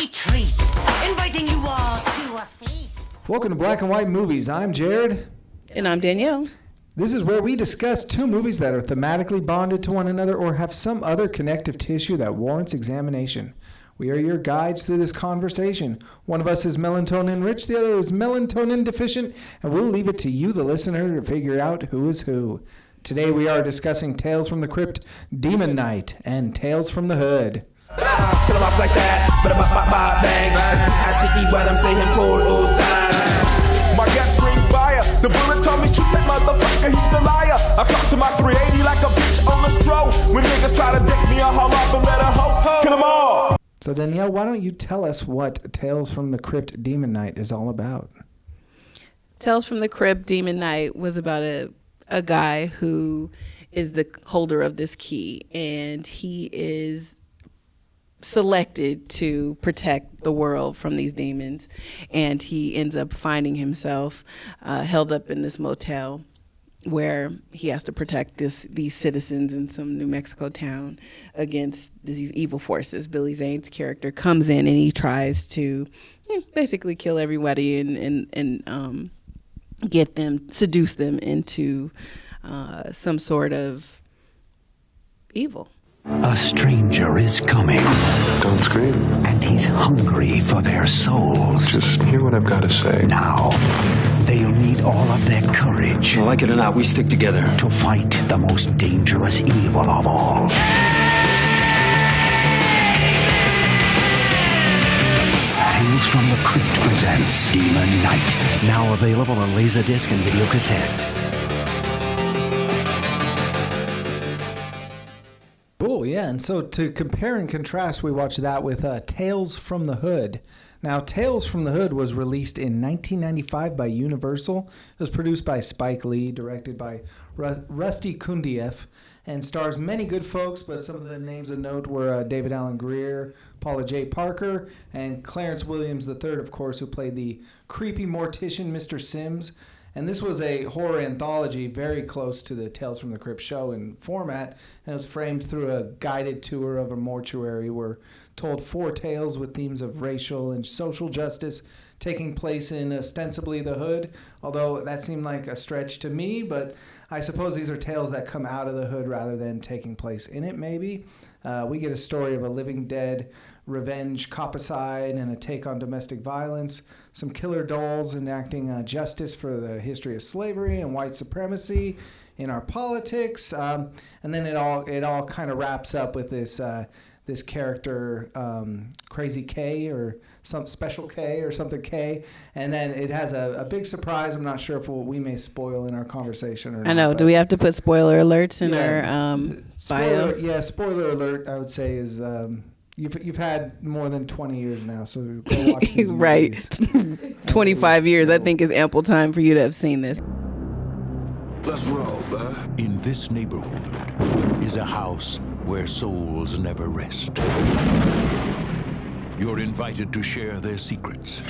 tasty treat, inviting you all to a feast. Welcome to Black and White Movies. I'm Jared. And I'm Danielle. This is where we discuss two movies that are thematically bonded to one another or have some other connective tissue that warrants examination. We are your guides through this conversation. One of us is melatonin rich, the other is melatonin deficient, and we'll leave it to you, the listener, to figure out who is who. Today we are discussing Tales from the Crypt, Demon Knight, and Tales from the Hood. Kill him off like that, but bang. I see what I'm saying, pull those down. My gut screamed fire. The bullet told me shoot that motherfucker, he's a liar. I talk to my 380 like a bitch on the stroll. When niggas try to dick me, I haul off and let her hope. Kill them all. So Danielle, why don't you tell us what Tales from the Crypt, Demon Knight is all about? Tales from the Crypt, Demon Knight was about a guy who is the holder of this key, and he is selected to protect the world from these demons, and he ends up finding himself held up in this motel where he has to protect these citizens in some New Mexico town against these evil forces. Billy Zane's character comes in and he tries to basically kill everybody and seduce them into some sort of evil. A stranger is coming. Don't scream. And he's hungry for their souls. Just hear what I've got to say. Now, they'll need all of their courage. Like it or not, we stick together. To fight the most dangerous evil of all. Tales from the Crypt presents Demon Knight. Now available on Laserdisc and videocassette. Cool, yeah. And so to compare and contrast, we watched that with Tales from the Hood. Now, Tales from the Hood was released in 1995 by Universal. It was produced by Spike Lee, directed by Rusty Kundieff, and stars many good folks, but some of the names of note were David Alan Grier, Paula J. Parker, and Clarence Williams III, of course, who played the creepy mortician Mr. Sims. And this was a horror anthology very close to the Tales from the Crypt show in format, and it was framed through a guided tour of a mortuary where told four tales with themes of racial and social justice taking place in ostensibly the hood, although that seemed like a stretch to me, but I suppose these are tales that come out of the hood rather than taking place in it, maybe. We get a story of a living dead, revenge, copicide, and a take on domestic violence, some killer dolls enacting justice for the history of slavery and white supremacy in our politics, and then it all kind of wraps up with this character, Crazy K or some Special K or something K, and then it has a big surprise. I'm not sure if we may spoil in our conversation or not. I know. Do we have to put spoiler alerts in our bio? Yeah, spoiler alert, I would say, is you've had more than 20 years now, so go watch these right. 25 years, I think, is ample time for you to have seen this. Let's roll, bud. In this neighborhood is a house where souls never rest. You're invited to share their secrets.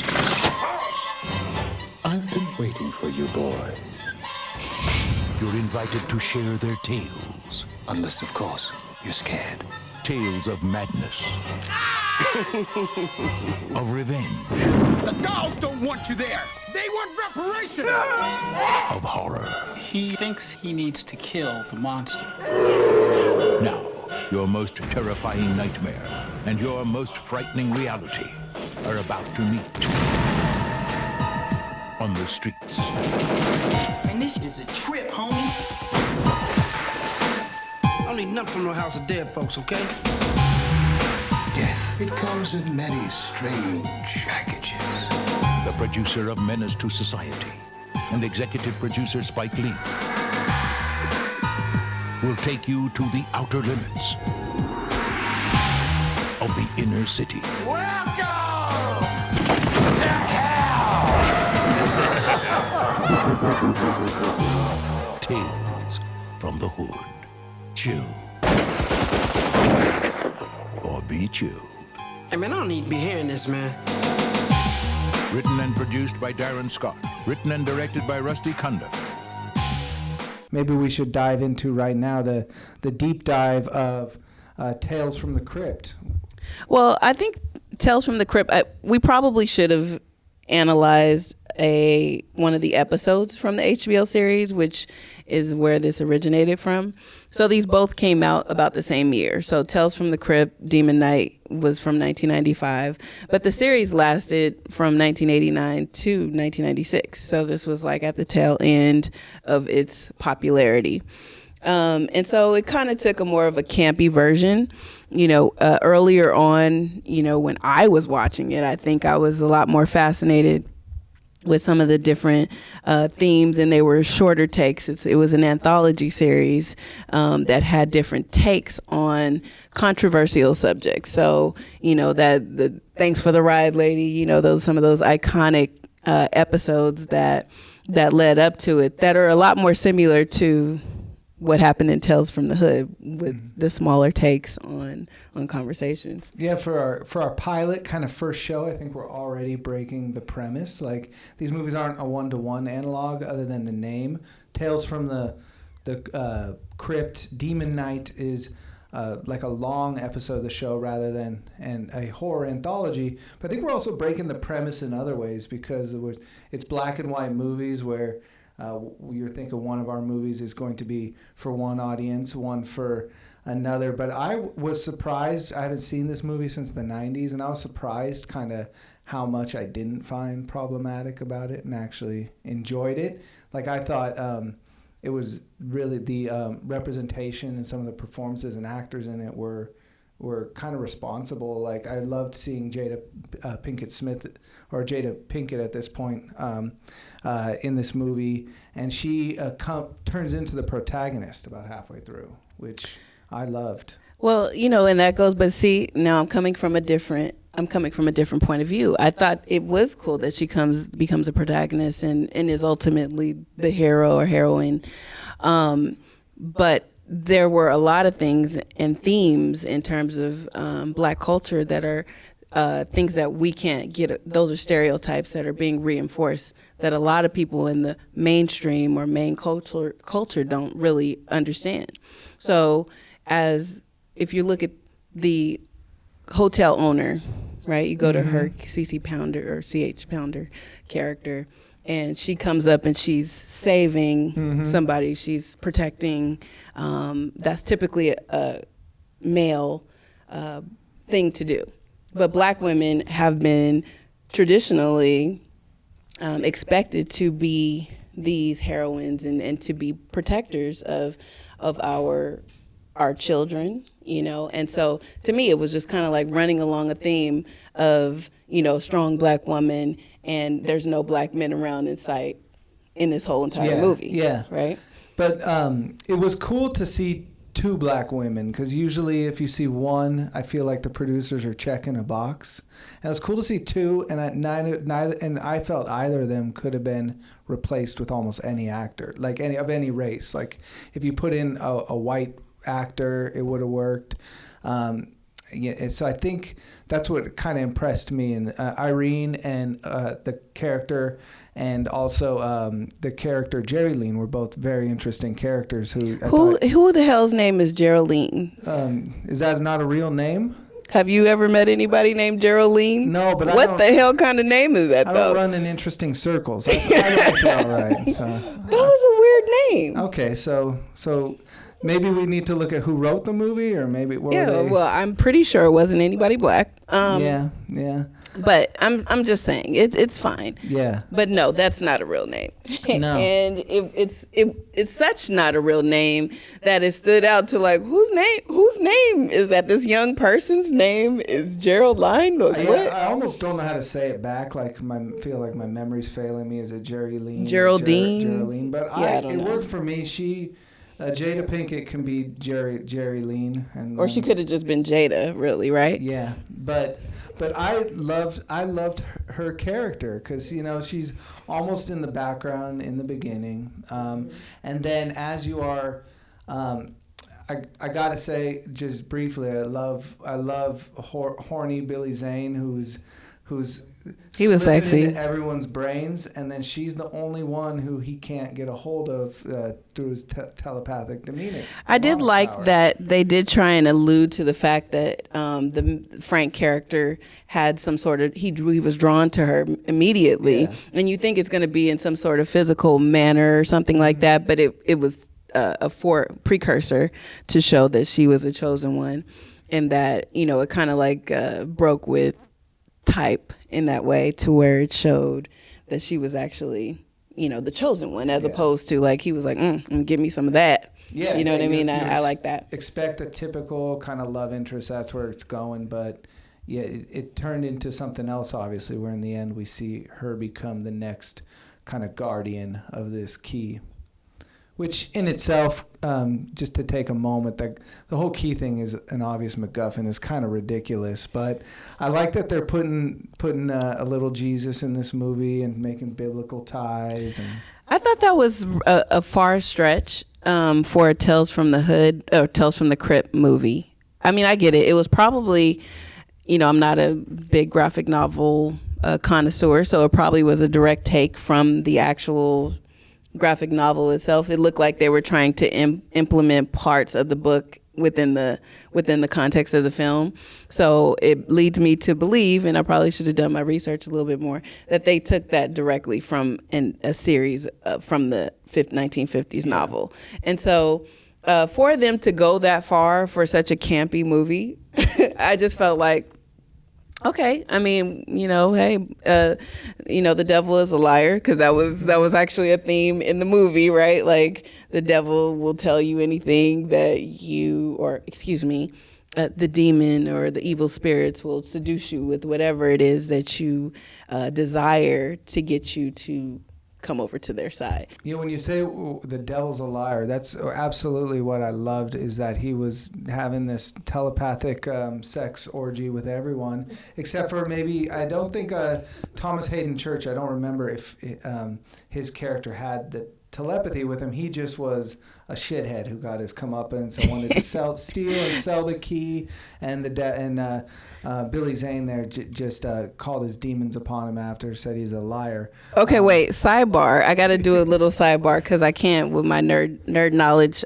I've been waiting for you boys. You're invited to share their tales. Unless, of course, you're scared. Tales of madness. Of revenge. The dolls don't want you there. They want reparation. Of horror. He thinks he needs to kill the monster. Now, your most terrifying nightmare and your most frightening reality are about to meet on the streets. And this is a trip, homie. I don't need nothing from no house of dead folks, okay? Death, it comes in many strange packages. The producer of Menace to Society and executive producer Spike Lee will take you to the outer limits of the inner city. Welcome to hell. Tales from the Hood. Chew. Or be chewed. Hey, man, I don't need to be hearing this, man. Written and produced by Darren Scott. Written and directed by Rusty Kundieff. Maybe we should dive into right now the deep dive of Tales from the Crypt. Well, I think Tales from the Crypt, we probably should have analyzed one of the episodes from the HBO series, which is where this originated from. So these both came out about the same year. So Tales from the Crypt, Demon Knight was from 1995, but the series lasted from 1989 to 1996. So this was like at the tail end of its popularity. And so it kind of took a more of a campy version. Earlier on, when I was watching it, I think I was a lot more fascinated with some of the different themes, and they were shorter takes. It was an anthology series that had different takes on controversial subjects. So, that the Thanks for the Ride Lady, some of those iconic episodes that led up to it that are a lot more similar to what happened in Tales from the Hood with the smaller takes on conversations. Yeah, for our pilot kind of first show, I think we're already breaking the premise. Like, these movies aren't a one-to-one analog other than the name. Tales from the Crypt, Demon Knight is like a long episode of the show rather than a horror anthology. But I think we're also breaking the premise in other ways because it's black and white movies where you're thinking one of our movies is going to be for one audience, one for another. But I was surprised. I haven't seen this movie since the 90s, and I was surprised kind of how much I didn't find problematic about it and actually enjoyed it. Like, I thought it was really the representation and some of the performances and actors in it were kind of responsible. Like, I loved seeing Jada Pinkett at this point in this movie, and she turns into the protagonist about halfway through, which I loved. Well, and that goes, but see, now I'm coming from a different point of view. I thought it was cool that she becomes a protagonist and is ultimately the hero or heroine. But there were a lot of things and themes in terms of Black culture that are things that we can't get. Those are stereotypes that are being reinforced that a lot of people in the mainstream or main culture don't really understand. So if you look at the hotel owner, right, you go to her CC Pounder or CH Pounder character, and she comes up and she's saving somebody, she's protecting. That's typically a male thing to do. But Black women have been traditionally expected to be these heroines and to be protectors of our children, and so to me it was just kind of like running along a theme of strong Black woman, and there's no Black men around in sight in this whole entire movie. Yeah, right. But it was cool to see two Black women, because usually if you see one, I feel like the producers are checking a box. And it was cool to see two, and I felt either of them could have been replaced with almost any actor, like any race. Like, if you put in a white actor, it would have worked. So I think that's what kind of impressed me. And Irene and the character, and also the character Geraldine, were both very interesting characters. Who the hell's name is Geraldine? Is that not a real name? Have you ever met anybody named Geraldine? No, but what the hell kind of name is that? I don't run in interesting circles. I don't feel all right. So. That was a weird name. Okay, so maybe we need to look at who wrote the movie, or maybe well, I'm pretty sure it wasn't anybody Black. Yeah. But I'm just saying it's fine. Yeah. But no, that's not a real name. No. And it's such not a real name that it stood out to like whose name is that? This young person's name is Geraldine. What? I almost don't know how to say it back. Like feel like my memory's failing me. Is it Geraldine? Geraldine. But it worked for me. She. Jada Pinkett can be Geraldine, or she could have just been Jada, really, right? Yeah, but I loved her character, because she's almost in the background in the beginning, and then as you are, I gotta say just briefly, I love horny Billy Zane, who's who's he was slipping sexy into everyone's brains, and then she's the only one who he can't get a hold of through his telepathic demeanor. I did like power. that they did try and allude to the fact that the Frank character had some sort of he was drawn to her immediately, and you think it's going to be in some sort of physical manner or something like that, but it was a precursor to show that she was a chosen one, and that it kind of like broke with type in that way to where it showed that she was actually the chosen one, as opposed to like he was like give me some of that. What I mean. I like that. Expect a typical kind of love interest, that's where it's going, but it turned into something else, obviously, where in the end we see her become the next kind of guardian of this key, which in itself, just to take a moment, the whole key thing is an obvious MacGuffin, is kind of ridiculous. But I like that they're putting a little Jesus in this movie and making biblical ties. And I thought that was a far stretch for a Tales from the Hood or Tales from the Crypt movie. I mean, I get it. It was probably, I'm not a big graphic novel connoisseur, so it probably was a direct take from the actual graphic novel itself. It looked like they were trying to implement parts of the book within the context of the film. So it leads me to believe, and I probably should have done my research a little bit more, that they took that directly from a series from the 1950s novel. And so for them to go that far for such a campy movie, I just felt like, okay, I mean, hey, the devil is a liar, because that was actually a theme in the movie, right? Like the devil will tell you anything that the demon or the evil spirits will seduce you with whatever it is that you desire to get you to come over to their side. When you say the devil's a liar, that's absolutely what I loved, is that he was having this telepathic sex orgy with everyone, except for maybe, I don't think Thomas Hayden Church, I don't remember if his character had the telepathy with him. He just was a shithead who got his comeuppance and wanted to steal and sell the key, and Billy Zane there just called his demons upon him after, said he's a liar. Okay, wait, sidebar. I got to do a little sidebar because I can't with my nerd knowledge.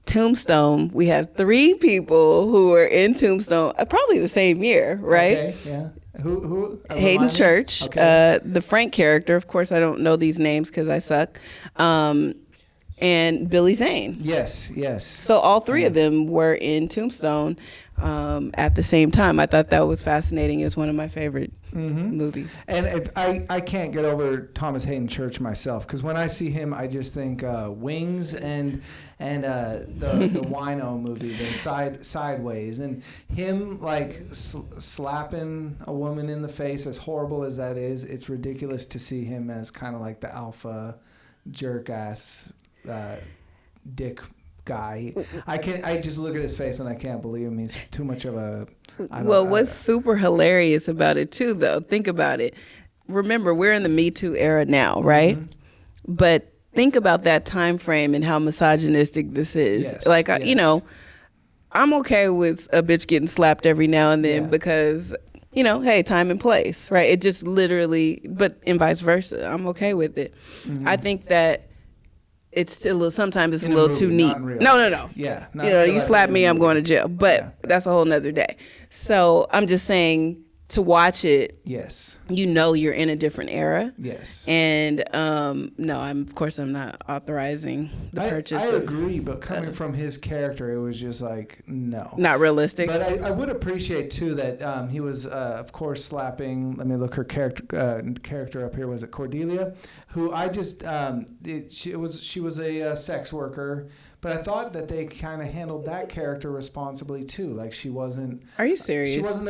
Tombstone, we have 3 people who were in Tombstone probably the same year, right? Okay, yeah. Who? Hayden Church, okay. The Frank character. Of course, I don't know these names because I suck. And Billy Zane. Yes. So all 3 of them were in Tombstone at the same time. I thought that was fascinating. It's one of my favorite movies. And I can't get over Thomas Hayden Church myself, because when I see him, I just think Wings and the Wino movie, the Sideways, and him like slapping a woman in the face. As horrible as that is, it's ridiculous to see him as kind of like the alpha jerk ass dick guy. I just look at his face and I can't believe him. He's too much of a... What's super hilarious about it too, though, think about it. Remember, we're in the Me Too era now, right? Mm-hmm. But think about that time frame and how misogynistic this is. Yes, like, I'm okay with a bitch getting slapped every now and then because, hey, time and place, right? It just literally, but and vice versa. I'm okay with it. Mm-hmm. I think that it's still sometimes it's a little too neat. No. Yeah. You slap me, I'm going to jail. But that's a whole nother day. So I'm just saying, to watch it, yes, you're in a different era. Yes. And no, I'm not authorizing the purchase. I agree, but coming from his character, it was just like, no, not realistic. But I would appreciate too that he was of course slapping. Let me look her character up here. Was it Cordelia? Who I just she was a sex worker. But I thought that they kind of handled that character responsibly too. Like she wasn't. Are you serious? She wasn't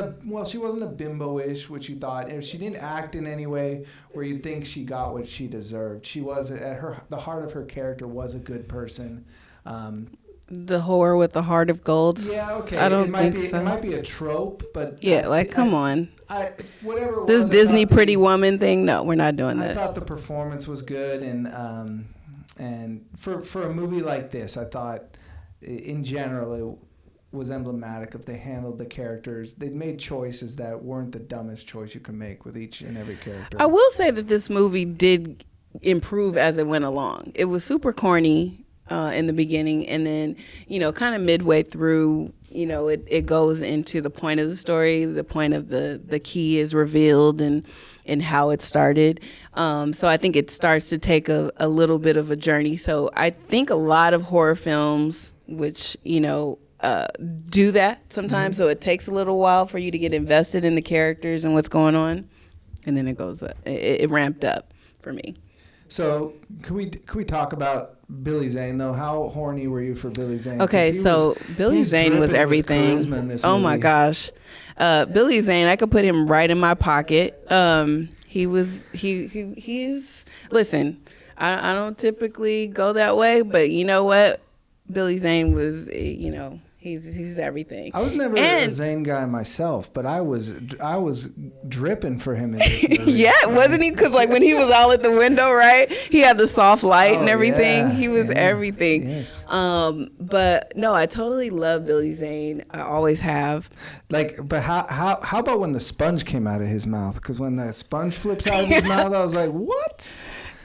a bimbo-ish, which you thought. If she didn't act in any way where you'd think she got what she deserved. She was the heart of her character was a good person. The whore with the heart of gold. Yeah, okay. I don't think so. It might be a trope, but come on. Whatever. It this was, Disney Pretty Woman thing. No, we're not doing that. I thought the performance was good, and for a movie like this, I thought, in general, was emblematic of they handled the characters. They made choices that weren't the dumbest choice you can make with each and every character. I will say that this movie did improve as it went along. It was super corny in the beginning, and then, kind of midway through, it goes into the point of the story. The point of the key is revealed and how it started. So I think it starts to take a little bit of a journey. So I think a lot of horror films, which, do that sometimes. So it takes a little while for you to get invested in the characters and what's going on. And then it goes up. It ramped up for me. So can we talk about Billy Zane though? How horny were you for Billy Zane? Okay, so Billy Zane was everything. Oh my gosh, Billy Zane! I could put him right in my pocket. He is. Listen, I don't typically go that way, but you know what? Billy Zane was. He's everything. I was never a Zane guy myself, but I was dripping for him in this movie. Yeah, wasn't he? Because when he was all at the window, right? He had the soft light and everything. He was everything. Yes. But no, I totally love Billy Zane. I always have. But how about when the sponge came out of his mouth? Because when the sponge flips out of his mouth, I was like, what?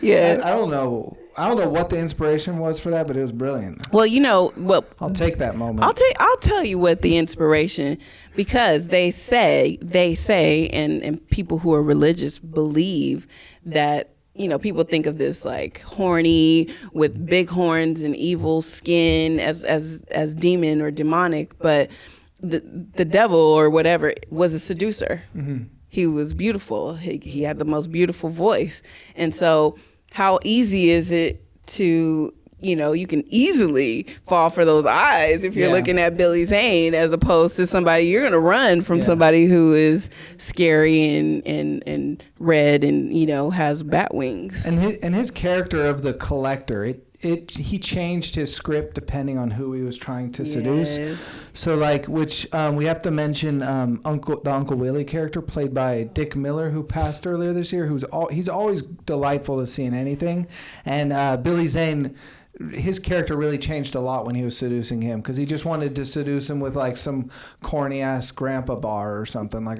Yeah. I don't know. I don't know what the inspiration was for that, but it was brilliant. Well, I'll take that moment. I'll tell you what the inspiration, because they say, and people who are religious believe that, people think of this like horny with big horns and evil skin as demon or demonic, but the devil or whatever was a seducer. Mm-hmm. He was beautiful. He had the most beautiful voice. And so how easy is it to, you can easily fall for those eyes if you're looking at Billy Zane, as opposed to somebody you're going to run from somebody who is scary and red and, has bat wings. And his character of the collector, he changed his script depending on who he was trying to seduce. So we have to mention the Uncle Willie character played by Dick Miller, who passed earlier this year. He's always delightful to see in anything, and Billy Zane. His character really changed a lot when he was seducing him, because he just wanted to seduce him with some corny ass grandpa bar or something, like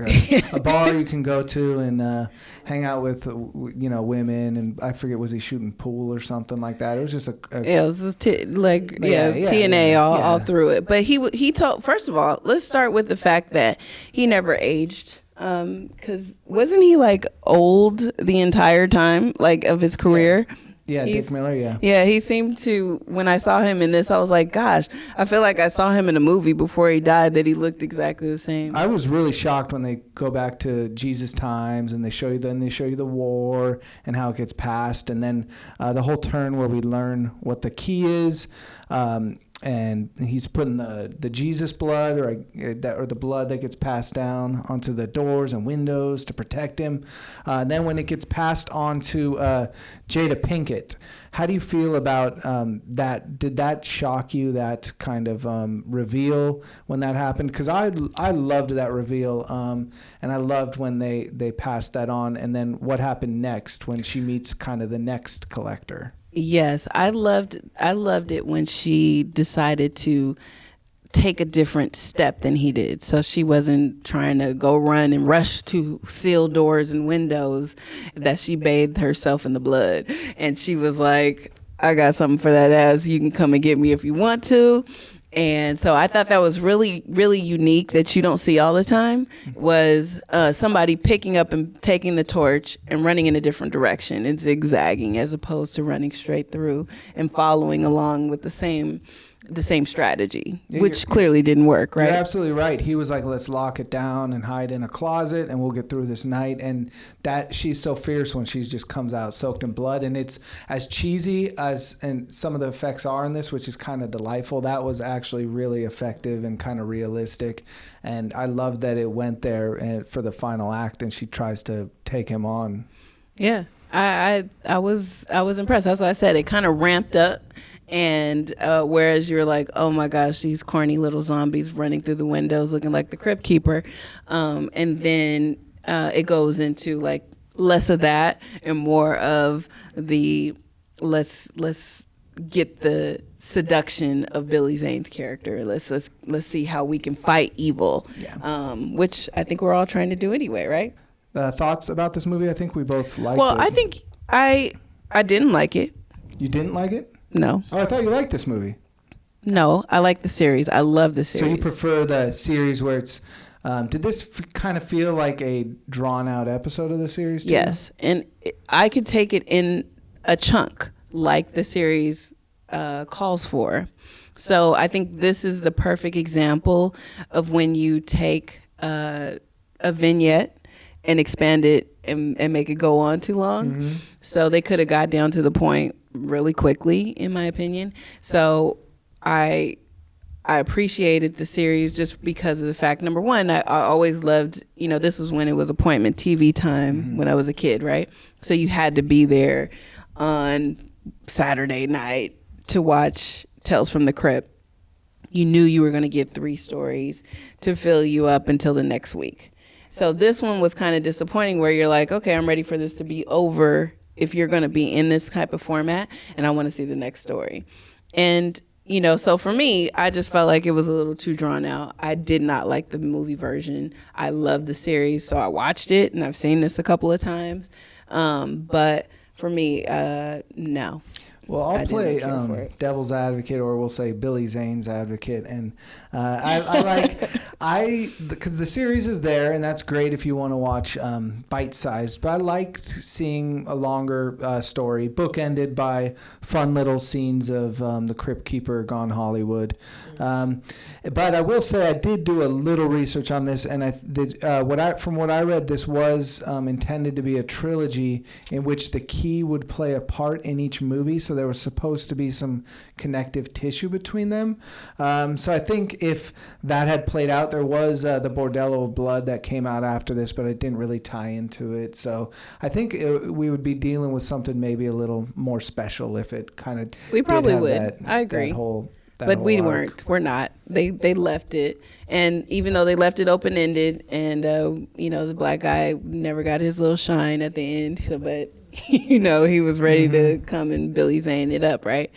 a bar you can go to and hang out with women, and I forget, was he shooting pool or something like that? It was just it was just TNA all through it. But he told, first of all, let's start with the fact that he never aged. Because wasn't he old the entire time of his career? Yeah, Dick Miller, Yeah, he seemed to, when I saw him in this, I was like, gosh, I feel like I saw him in a movie before he died that he looked exactly the same. I was really shocked when they go back to Jesus times and they show you the war and how it gets passed, and then the whole turn where we learn what the key is. And he's putting the Jesus blood or the blood that gets passed down onto the doors and windows to protect him. Then when it gets passed on to Jada Pinkett, how do you feel about that? Did that shock you, that kind of reveal when that happened? Because I loved that reveal, and I loved when they passed that on. And then what happened next when she meets kind of the next collector? Yes, I loved it when she decided to take a different step than he did. So she wasn't trying to go run and rush to seal doors and windows, that she bathed herself in the blood. And she was like, I got something for that ass. You can come and get me if you want to. And so I thought that was really, really unique, that you don't see all the time, was somebody picking up and taking the torch and running in a different direction and zigzagging, as opposed to running straight through and following along with the same strategy, which clearly didn't work, right? You're absolutely right. He was like, let's lock it down and hide in a closet and we'll get through this night. And that she's so fierce when she just comes out soaked in blood. And it's as cheesy and some of the effects are in this, which is kind of delightful. That was actually really effective and kind of realistic. And I loved that it went there for the final act and she tries to take him on. Yeah, I was impressed. That's why I said it kind of ramped up. And whereas you're like, oh my gosh, these corny little zombies running through the windows looking like the Crypt Keeper, and then it goes into less of that and more of the let's get the seduction of Billy Zane's character. Let's see how we can fight evil, which I think we're all trying to do anyway, right? Thoughts about this movie? I think we both liked it. Well, I think I didn't like it. You didn't like it? No. Oh, I thought you liked this movie. No, I like the series. I love the series. So you prefer the series where it's... did this kind of feel like a drawn-out episode of the series too? Yes, and I could take it in a chunk like the series calls for. So I think this is the perfect example of when you take a vignette and expand it and make it go on too long. Mm-hmm. So they could have got down to the point really quickly, in my opinion. So I appreciated the series just because of the fact, number one, I always loved, this was when it was appointment TV time when I was a kid, right? So you had to be there on Saturday night to watch Tales from the Crypt. You knew you were going to get 3 stories to fill you up until the next week. So this one was kind of disappointing where you're like, okay, I'm ready for this to be over if you're going to be in this type of format, and I want to see the next story. And, so for me, I just felt like it was a little too drawn out. I did not like the movie version. I love the series, so I watched it, and I've seen this a couple of times. But for me, no. Well, I'll play devil's advocate, or we'll say Billy Zane's advocate, and because the series is there, and that's great if you want to watch bite-sized. But I liked seeing a longer story, bookended by fun little scenes of the Crypt Keeper gone Hollywood. But I will say I did do a little research on this, and from what I read, this was intended to be a trilogy in which the key would play a part in each movie. So there was supposed to be some connective tissue between them. So I think if that had played out, there was the Bordello of Blood that came out after this, but it didn't really tie into it. So I think we would be dealing with something maybe a little more special if it kind of we probably would. I agree. But we weren't. We're not. They left it, and even though they left it open ended, and the black guy never got his little shine at the end, but he was ready to come and Billy Zane it up, right?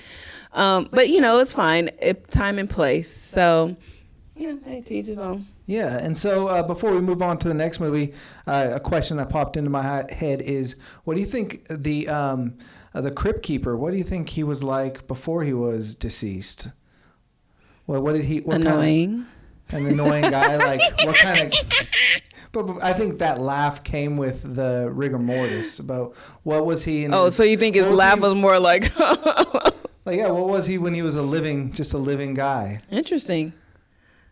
But it's fine. Time and place. So hey, to each his own. Yeah, and so before we move on to the next movie, a question that popped into my head is, what do you think the Crypt Keeper? What do you think he was like before he was deceased? What did he? What annoying. An annoying guy. Like what kind of? But I think that laugh came with the rigor mortis. About what was he? So you think his laugh was more like? What was he when he was just a living guy? Interesting.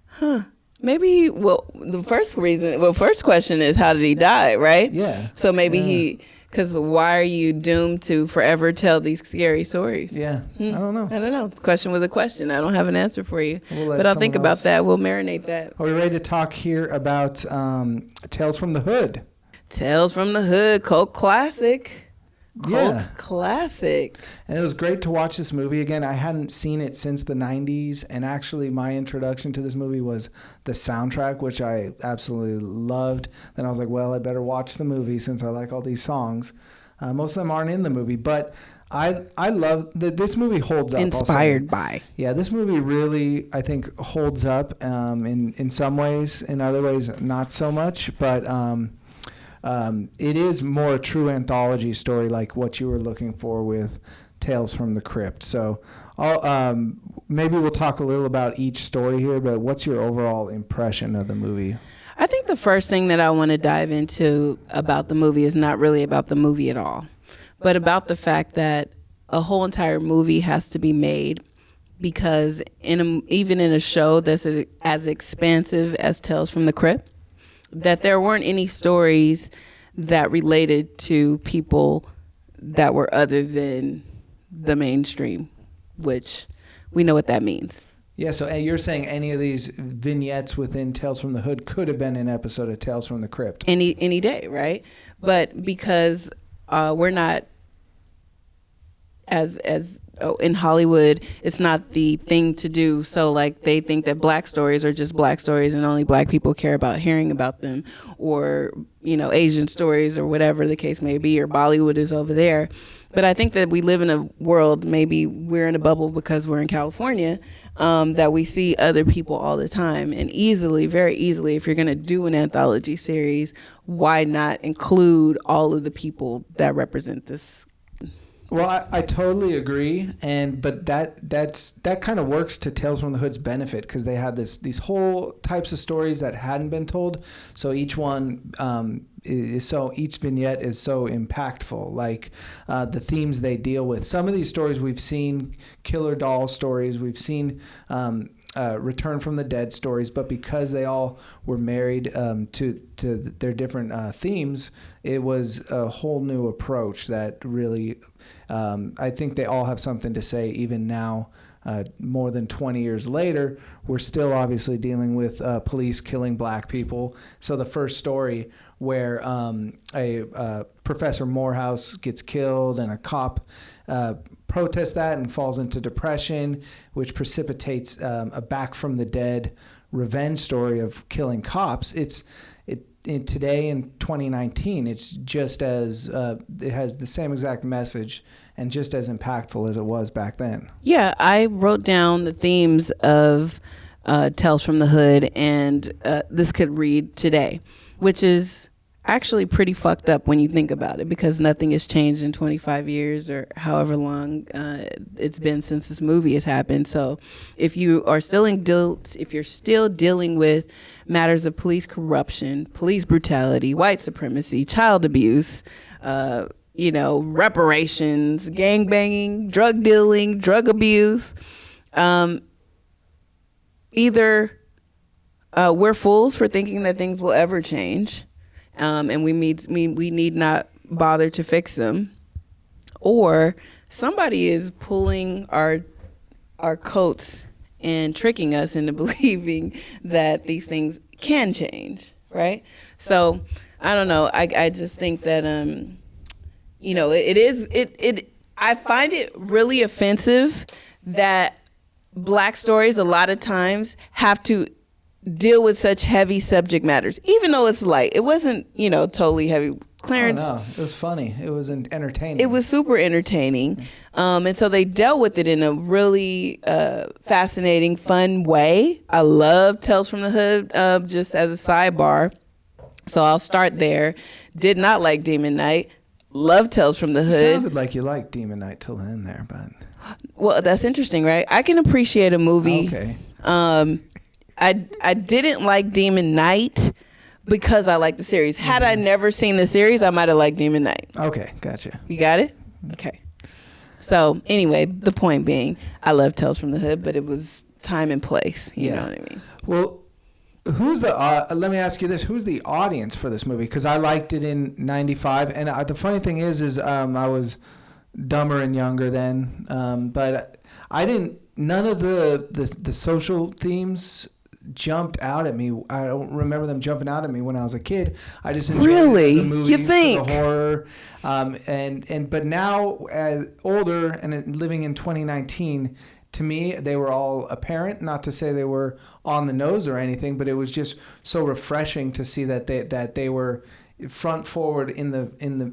Huh. Maybe the first question is, how did he die, right? Yeah. So maybe because why are you doomed to forever tell these scary stories? Yeah. I don't know. It's a question with a question. I don't have an answer for you. But I'll think about that. We'll marinate that. Are we ready to talk here about Tales from the Hood? Tales from the Hood, cult classic. Classic. And it was great to watch this movie again. I hadn't seen it since the 90s, and actually my introduction to this movie was the soundtrack, which I absolutely loved. Then I was like, well, I better watch the movie since I like all these songs. Most of them aren't in the movie, but I love that this movie holds up. Inspired by. Yeah, this movie really, I think, holds up in some ways. In other ways, not so much, but it is more a true anthology story like what you were looking for with Tales from the Crypt. So maybe we'll talk a little about each story here, but what's your overall impression of the movie? I think the first thing that I want to dive into about the movie is not really about the movie at all, but about the fact that a whole entire movie has to be made, because even in a show that's as expansive as Tales from the Crypt, that there weren't any stories that related to people that were other than the mainstream, which we know what that means. Yeah, so you're saying any of these vignettes within Tales from the Hood could have been an episode of Tales from the Crypt. Any day, right? But because we're not as in Hollywood, it's not the thing to do. So like they think that black stories are just black stories and only black people care about hearing about them, or, you know, Asian stories or whatever the case may be, or Bollywood is over there. But I think that we live in a world, maybe we're in a bubble because we're in California, that we see other people all the time. And easily, very easily, if you're going to do an anthology series, why not include all of the people that represent this? Well, I totally agree, but that kind of works to Tales from the Hood's benefit, because they had these whole types of stories that hadn't been told. So each one each vignette is so impactful. Like the themes they deal with. Some of these stories we've seen killer doll stories, we've seen Return from the Dead stories, but because they all were married to their different themes, it was a whole new approach that really. I think they all have something to say even now, more than 20 years later. We're still obviously dealing with police killing black people. So the first story where a Professor Morehouse gets killed and a cop protests that and falls into depression, which precipitates a Back from the Dead revenge story of killing cops. Today in 2019, it's just as it has the same exact message and just as impactful as it was back then. Yeah, I wrote down the themes of Tales from the Hood, and this could read today, which is actually pretty fucked up when you think about it, because nothing has changed in 25 years or however long it's been since this movie has happened. So if you are still if you're still dealing with matters of police corruption, police brutality, white supremacy, child abuse, reparations, gangbanging, drug dealing, drug abuse, either we're fools for thinking that things will ever change, and we need not bother to fix them, or somebody is pulling our coats and tricking us into believing that these things can change, right? So I don't know. I just think that I find it really offensive that black stories a lot of times have to deal with such heavy subject matters, even though it's light. It wasn't, totally heavy. Clarence. Oh, no, it was funny. It was entertaining. It was super entertaining. And so they dealt with it in a really fascinating, fun way. I love Tales from the Hood, just as a sidebar. So I'll start there. Did not like Demon Knight. Love Tales from the Hood. It sounded like you liked Demon Knight till the end there, but... Well, that's interesting, right? I can appreciate a movie. Okay. I didn't like Demon Knight because I like the series. Had I never seen the series, I might have liked Demon Knight. Okay, gotcha. You got it? Okay. So anyway, the point being, I love Tales from the Hood, but it was time and place. You know what I mean? Well, who's the? Let me ask you this: who's the audience for this movie? Because I liked it in '95, and the funny thing is I was dumber and younger then, but I didn't. None of the social themes jumped out at me. I don't remember them jumping out at me when I was a kid. I just enjoyed it as a movie. You think? The horror, but now as older and living in 2019, to me they were all apparent. Not to say they were on the nose or anything, but it was just so refreshing to see that they were front forward in the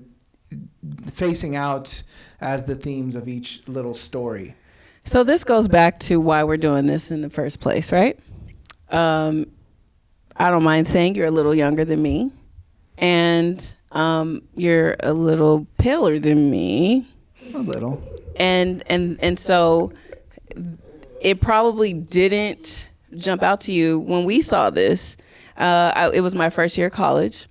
facing out as the themes of each little story. So this goes back to why we're doing this in the first place, right? I don't mind saying you're a little younger than me, and you're a little paler than me. A little. And so it probably didn't jump out to you when we saw this. It was my first year of college,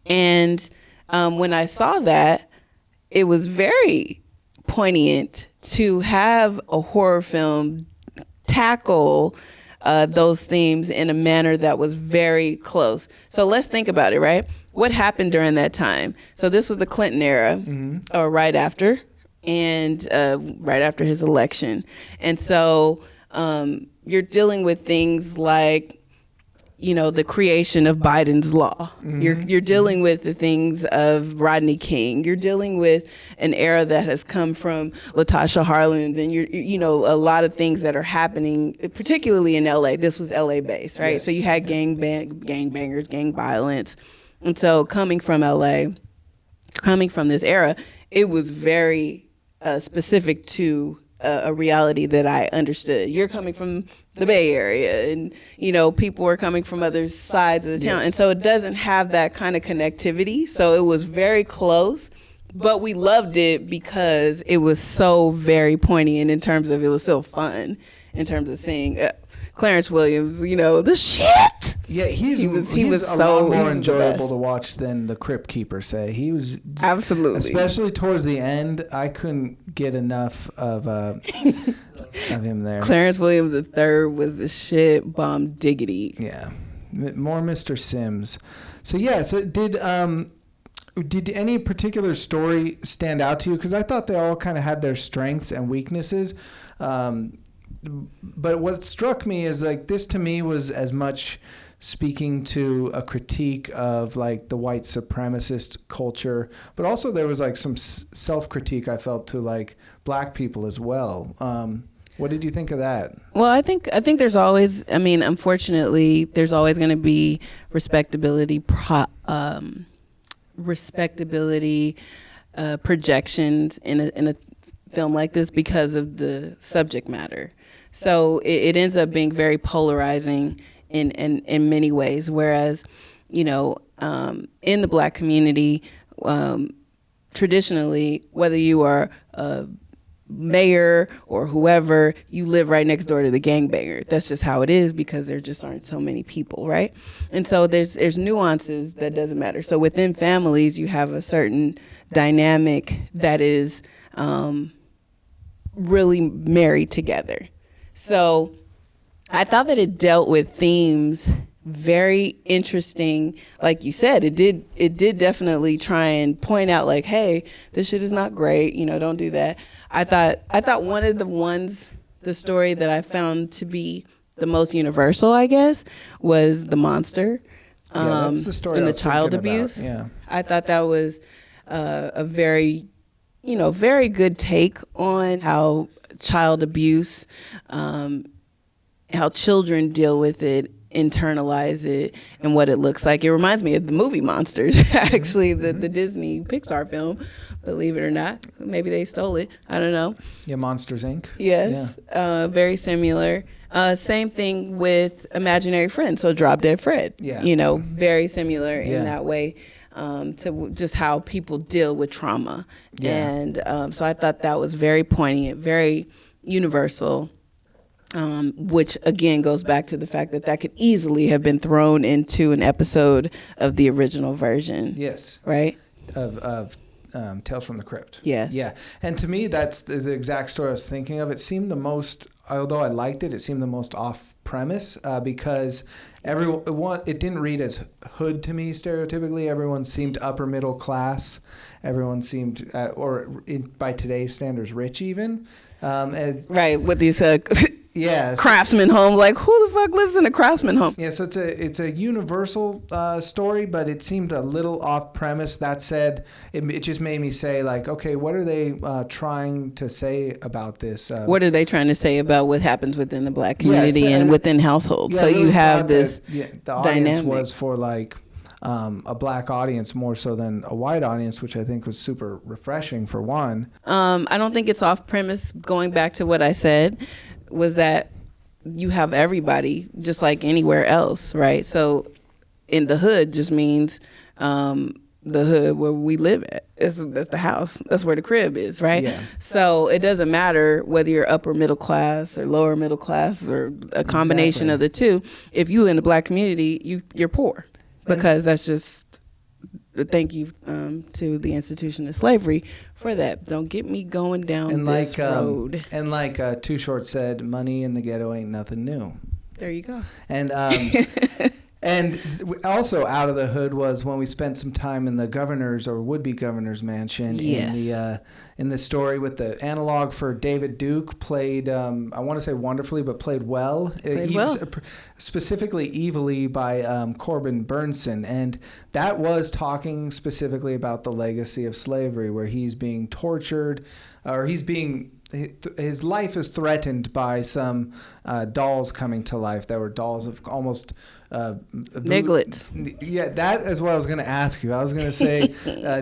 and when I saw that, it was very poignant to have a horror film tackle those themes in a manner that was very close. So let's think about it, right? What happened during that time? So this was the Clinton era, or right after, and right after his election. And so you're dealing with things like, the creation of Biden's law. You're dealing with the things of Rodney King. You're dealing with an era that has come from Latasha Harlins, and a lot of things that are happening, particularly in LA. This was LA based, right? Yes. So you had gangbangers, gang violence. And so coming from LA, coming from this era, it was very specific to a reality that I understood. You're coming from the Bay Area, and people are coming from other sides of the town, and so it doesn't have that kind of connectivity. So it was very close, but we loved it because it was so very poignant in terms of it was so fun in terms of seeing Clarence Williams, the shit. Yeah, he was a lot more enjoyable to watch than the Crypt Keeper. He was absolutely, especially towards the end. I couldn't get enough of him there. Clarence Williams III was the shit, bomb diggity. Yeah, more Mr. Sims. So yeah, did any particular story stand out to you? Because I thought they all kind of had their strengths and weaknesses. But what struck me is this to me was as much speaking to a critique of the white supremacist culture, but also there was some self-critique I felt to black people as well. What did you think of that? Well, I think there's always, unfortunately, there's always going to be respectability projections in a film like this because of the subject matter. So it ends up being very polarizing in many ways. Whereas, in the black community, traditionally, whether you are a mayor or whoever, you live right next door to the gangbanger. That's just how it is because there just aren't so many people, right? And so there's nuances that doesn't matter. So within families, you have a certain dynamic that is really married together. So I thought that it dealt with themes very interesting. Like you said, it did definitely try and point out hey, this shit is not great, don't do that. I thought one of the story that I found to be the most universal, I guess, was the monster. That's the story and I the was child thinking abuse. about. Yeah. I thought that was a very very good take on how child abuse, how children deal with it, internalize it, and what it looks like. It reminds me of the movie Monsters, actually, the Disney Pixar film, believe it or not. Maybe they stole it. I don't know. Yeah, Monsters, Inc. Yes, yeah. Very similar. Same thing with Imaginary Friends, so Drop Dead Fred. Yeah. Very similar in that way. To just how people deal with trauma. Yeah. And so I thought that was very poignant, very universal, which again goes back to the fact that could easily have been thrown into an episode of the original version. Yes. Right? Of Tales from the Crypt. Yes. Yeah. And to me, that's the exact story I was thinking of. It seemed the most, although I liked it, it seemed the most off premise because it didn't read as hood to me stereotypically. Everyone seemed upper middle class. Everyone seemed, by today's standards, rich even. Right, with these Yes. craftsman homes. Who the fuck lives in a craftsman home? Yeah, so it's a universal story, but it seemed a little off premise. That said, it just made me say okay, what are they trying to say about this? What are they trying to say about what happens within the black community and within households? Yeah, so I really you have this the audience dynamic. was for a black audience more so than a white audience, which I think was super refreshing for one. I don't think it's off premise. Going back to what I said, was that you have everybody just like anywhere else, right? So in the hood just means the hood where we live at. That's the house. That's where the crib is, right? Yeah. So it doesn't matter whether you're upper middle class or lower middle class or a combination of the two. If you in the black community, you're poor because that's just. Thank you to the institution of slavery for that. Don't get me going down this road. And Too Short said, money in the ghetto ain't nothing new. There you go. And And also out of the hood was when we spent some time in the governor's or would-be governor's mansion. Yes. In the story with the analog for David Duke played, I want to say wonderfully, but played well. Specifically evilly by Corbin Burnson. And that was talking specifically about the legacy of slavery, where he's being tortured, or his life is threatened by some dolls coming to life that were dolls of almost Niglets. Yeah, that is what I was going to ask you. I was going to say,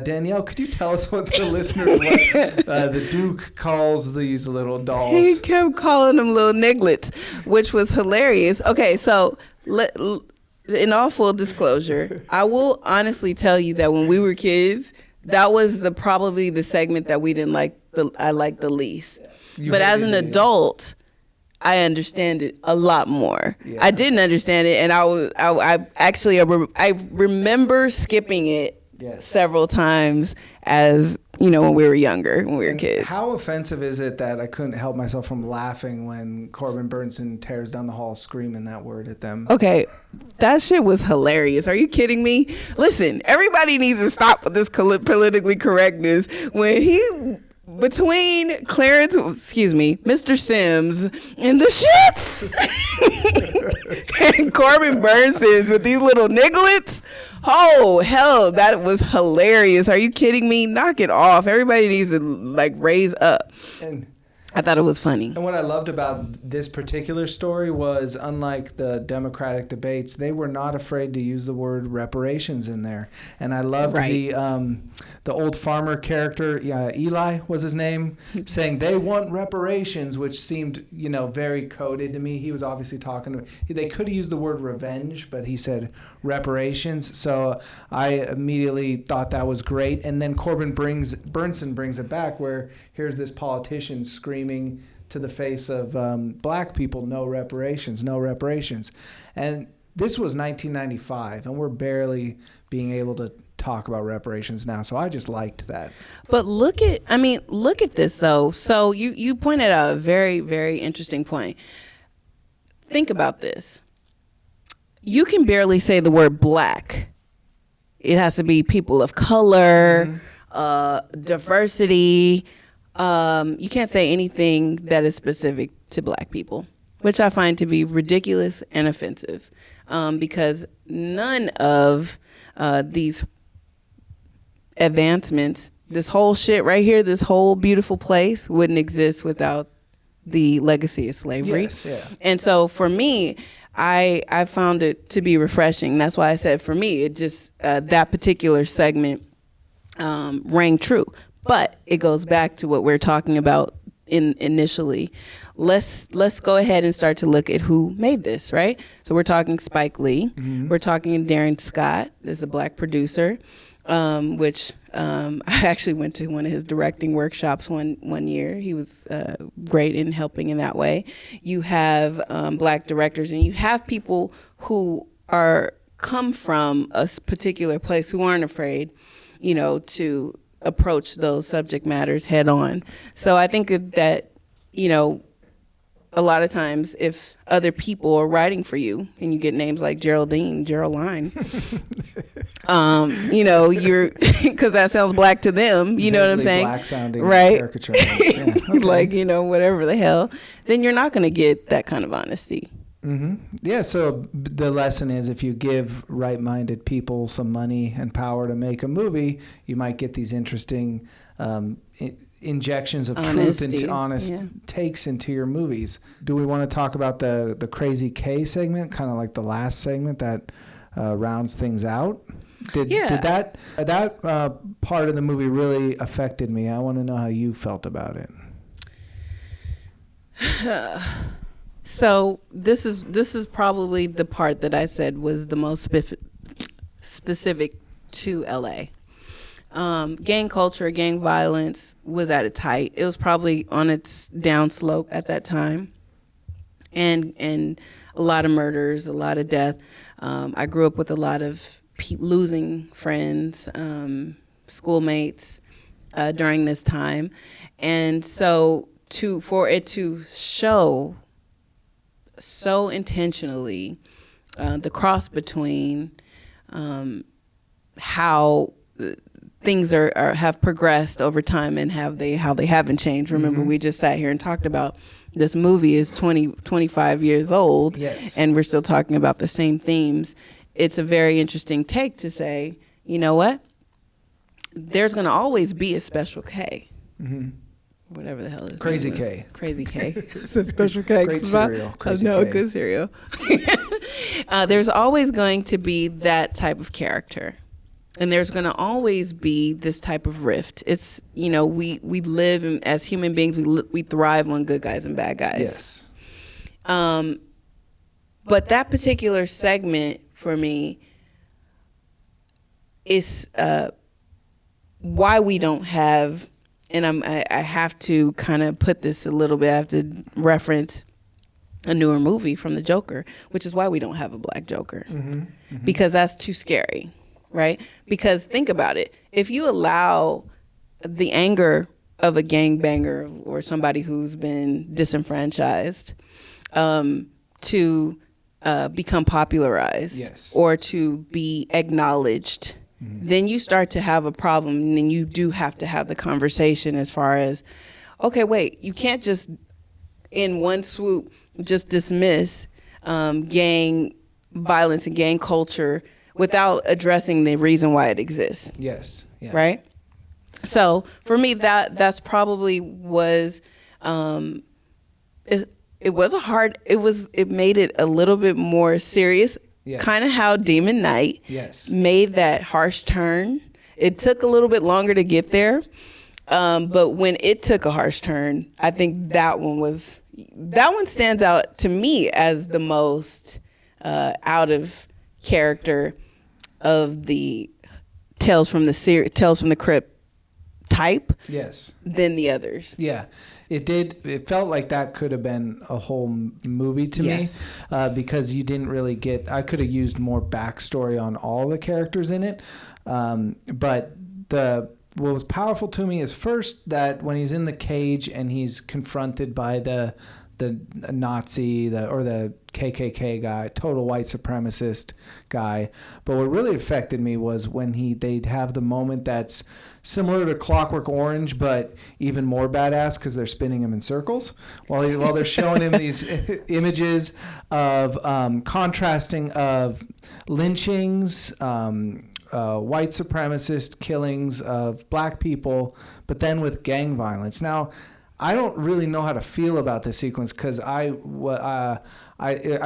Danielle, could you tell us what the the Duke calls these little dolls? He kept calling them little Niglets, which was hilarious. Okay, so in all full disclosure, I will honestly tell you that when we were kids, that was probably the segment that we didn't like. I liked the least. But as an adult, I understand it a lot more. Yeah. I didn't understand it, and I remember skipping it several times as when we were younger, when we were kids. How offensive is it that I couldn't help myself from laughing when Corbin Burnson tears down the hall screaming that word at them? Okay, that shit was hilarious. Are you kidding me? Listen, everybody needs to stop with this politically correctness. When between Mr. Sims and the shits and Corbin Burnson with these little Niglets. Oh, hell, that was hilarious. Are you kidding me? Knock it off. Everybody needs to raise up. And I thought it was funny. And what I loved about this particular story was, unlike the Democratic debates, they were not afraid to use the word reparations in there. And I loved the old farmer character, Eli was his name, saying they want reparations, which seemed, very coded to me. He was obviously they could have used the word revenge, but he said reparations. So I immediately thought that was great. And then Corbin Burnson brings it back, where here's this politician screaming to the face of black people, no reparations, no reparations. And this was 1995, and we're barely being able to talk about reparations now. So I just liked that. But look at this though. So you pointed out a very, very interesting point. Think about this. You can barely say the word black. It has to be people of color, diversity. You can't say anything that is specific to black people, which I find to be ridiculous and offensive, because none of these advancements, this whole shit right here, this whole beautiful place wouldn't exist without the legacy of slavery. Yes, yeah. And so for me, I found it to be refreshing. That's why I said for me, it just that particular segment rang true. But it goes back to what we're talking about initially. Let's go ahead and start to look at who made this, right? So we're talking Spike Lee. Mm-hmm. We're talking Darren Scott. This is a black producer, which I actually went to one of his directing workshops one year. He was great in helping in that way. You have black directors, and you have people who come from a particular place who aren't afraid, to approach those subject matters head on. So I think that, a lot of times if other people are writing for you and you get names like Geraldine, Geraldine, you're, because that sounds black to them, you know what I'm saying? Black sounding right? caricature. Yeah, okay. Whatever the hell, then you're not going to get that kind of honesty. Mm-hmm. Yeah, so the lesson is, if you give right-minded people some money and power to make a movie, you might get these interesting injections of truth into honest takes into your movies. Do we want to talk about the Crazy K segment, kind of like the last segment that rounds things out? Did that part of the movie really affected me? I want to know how you felt about it. So this is probably the part that I said was the most specific to LA. Gang culture, gang violence was at its height. It was probably on its downslope at that time, and a lot of murders, a lot of death. I grew up with a lot of losing friends, schoolmates during this time, and so for it to show so intentionally the cross between how things have progressed over time and how they haven't changed. Remember, we just sat here and talked about this movie is 25 years old, yes, and we're still talking about the same themes. It's a very interesting take to say, you know what? There's going to always be a special K. Whatever the hell is Crazy K. Crazy K. It's a special K. Great cereal. Crazy no, K. good cereal. There's always going to be that type of character. And there's going to always be this type of rift. It's, we live as human beings, we thrive on good guys and bad guys. Yes. But that particular segment for me is why we don't have, and I have to kind of put this a little bit, I have to reference a newer movie from the Joker, which is why we don't have a black Joker. Because that's too scary. Right? Because think about it. If you allow the anger of a gangbanger or somebody who's been disenfranchised to become popularized, yes, or to be acknowledged, then you start to have a problem, and then you do have to have the conversation as far as, okay, wait, you can't just in one swoop just dismiss gang violence and gang culture without addressing the reason why it exists. Yes. Yeah. Right? So for me, that's probably was, it made it a little bit more serious. Yeah. Kind of how Demon Knight yes, made that harsh turn. It took a little bit longer to get there. But when it took a harsh turn, I think that one stands out to me as the most out of character of the Tales from the Crypt type, yes, than the others. Yeah, it did. It felt like that could have been a whole movie to Yes. me, because you didn't really get. I could have used more backstory on all the characters in it, but what was powerful to me is first that when he's in the cage and he's confronted by the Nazi or the KKK guy, total white supremacist guy. But what really affected me was when they'd have the moment that's similar to Clockwork Orange, but even more badass because they're spinning him in circles while they're showing him these images of contrasting of lynchings, white supremacist killings of black people, but then with gang violence. Now, I don't really know how to feel about this sequence because I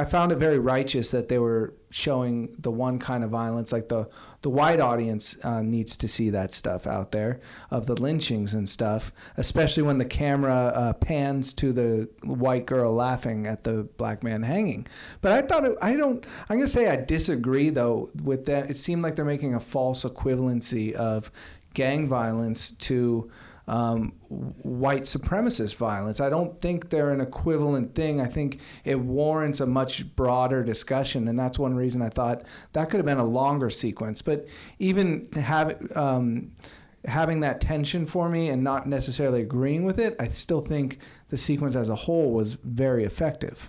found it very righteous that they were showing the one kind of violence. Like the white audience needs to see that stuff out there of the lynchings and stuff, especially when the camera pans to the white girl laughing at the black man hanging. But I'm going to say I disagree though with that. It seemed like they're making a false equivalency of gang violence to white supremacist violence. I don't think they're an equivalent thing. I think it warrants a much broader discussion, and that's one reason I thought that could have been a longer sequence. But even having that tension for me and not necessarily agreeing with it, I still think the sequence as a whole was very effective.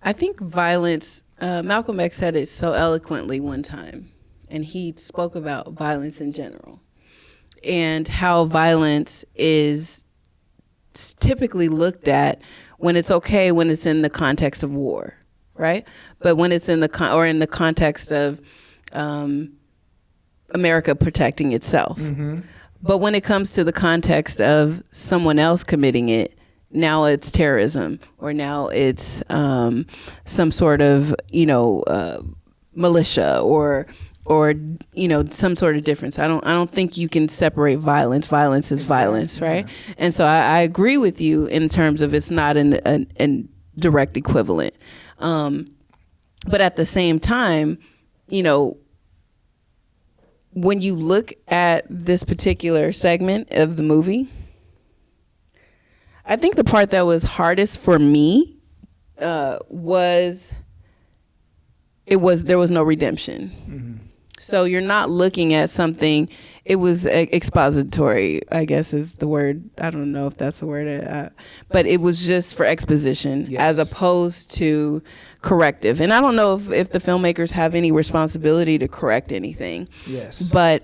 I think violence, Malcolm X said it so eloquently one time, and he spoke about violence in general. And how violence is typically looked at when it's okay when it's in the context of war, right? But when it's in the context of America protecting itself. Mm-hmm. But when it comes to the context of someone else committing it, now it's terrorism, or now it's some sort of militia or some sort of difference. I don't think you can separate violence. Violence is violence, right? Yeah. And so I agree with you in terms of it's not an direct equivalent. But at the same time, when you look at this particular segment of the movie, I think the part that was hardest for me was there was no redemption. Mm-hmm. So you're not looking at something. It was expository, I guess is the word. I don't know if that's the word, but it was just for exposition as opposed to corrective. And I don't know if the filmmakers have any responsibility to correct anything. Yes. But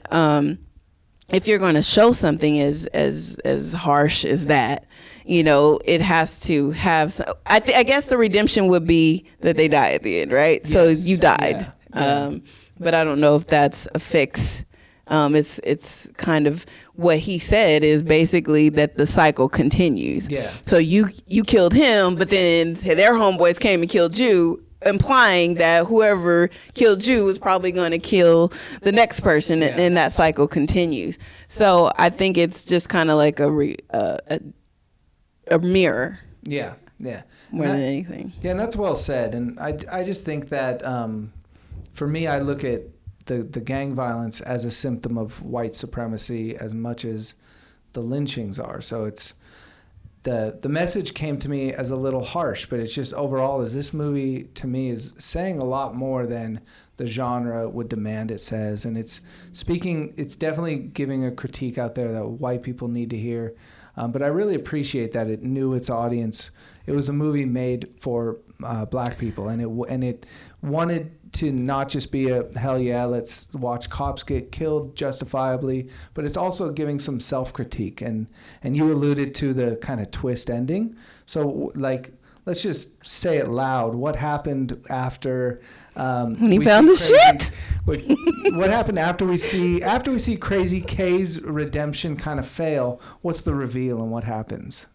if you're going to show something as harsh as that, it has to have. I guess the redemption would be that they die at the end, right? Yes. So you died. Yeah. But I don't know if that's a fix. It's kind of what he said is basically that the cycle continues. Yeah. So you killed him, but then their homeboys came and killed you, implying that whoever killed you is probably going to kill the next person, and that cycle continues. So I think it's just kind of like a mirror. Yeah. Yeah. More than anything. Yeah, and that's well said. And I just think that for me, I look at the gang violence as a symptom of white supremacy as much as the lynchings are. So it's the message came to me as a little harsh, but it's just overall as this movie to me is saying a lot more than the genre would demand it says. And it's definitely giving a critique out there that white people need to hear. But I really appreciate that it knew its audience. It was a movie made for black people, and it wanted to not just be a hell yeah, let's watch cops get killed justifiably, but it's also giving some self-critique. And you alluded to the kind of twist ending. So let's just say it loud. What happened after when he found the shit? What happened after we see Crazy K's redemption kind of fail? What's the reveal and what happens?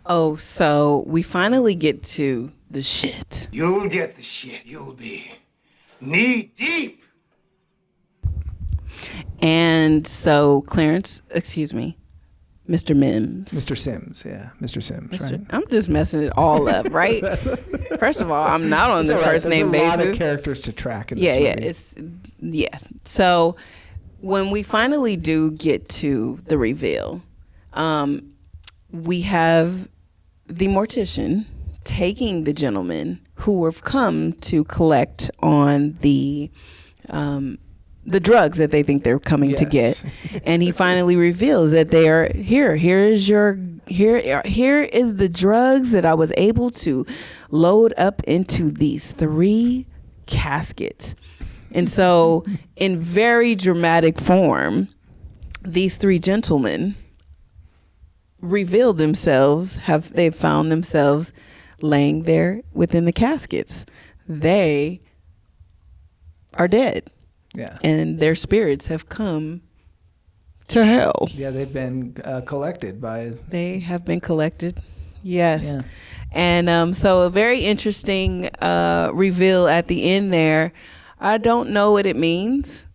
Oh, so we finally get to the shit. You'll get the shit. You'll be knee deep. And so Clarence, Mr. Mims. Mr. Sims, yeah. Mr. Sims, right? I'm just messing it all up, right? First of all, I'm not on the first name basis. There's a lot of characters to track in this movie. So when we finally do get to the reveal, we have the mortician taking the gentleman who have come to collect on the drugs that they think they're coming to get, and he finally reveals that they are here. Here is the drugs that I was able to load up into these 3 caskets. And so, in very dramatic form, these 3 gentlemen reveal themselves. They've found themselves laying there within the caskets. They are dead. Yeah. And their spirits have come to hell. Yeah, they've been collected by... They have been collected, yes. Yeah. And so a very interesting reveal at the end there. I don't know what it means.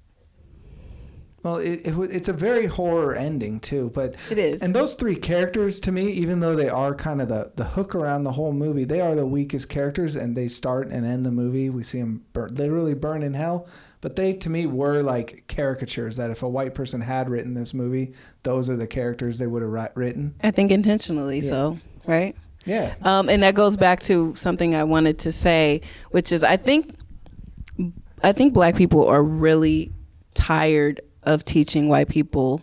Well, it's a very horror ending, too. But it is. And those 3 characters, to me, even though they are kind of the hook around the whole movie, they are the weakest characters, and they start and end the movie. We see them literally burn in hell. But they, to me, were like caricatures that if a white person had written this movie, those are the characters they would have written. I think intentionally so, right? Yeah. And that goes back to something I wanted to say, which is I think black people are really tired of teaching white people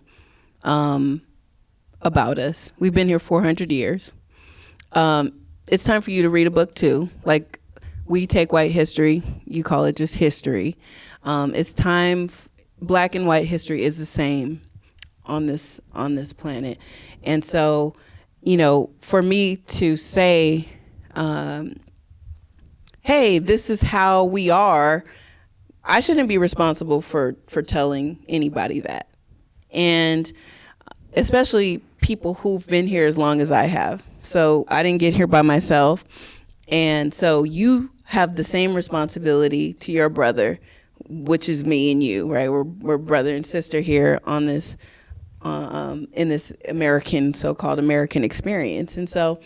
about us. We've been here 400 years. It's time for you to read a book too. Like we take white history, you call it just history. It's time. Black and white history is the same on this planet, and so for me to say, "Hey, this is how we are," I shouldn't be responsible for telling anybody that, and especially people who've been here as long as I have. So I didn't get here by myself, and so you have the same responsibility to your brother, which is me and you, right? We're brother and sister here on this, in this American, so-called American experience. And so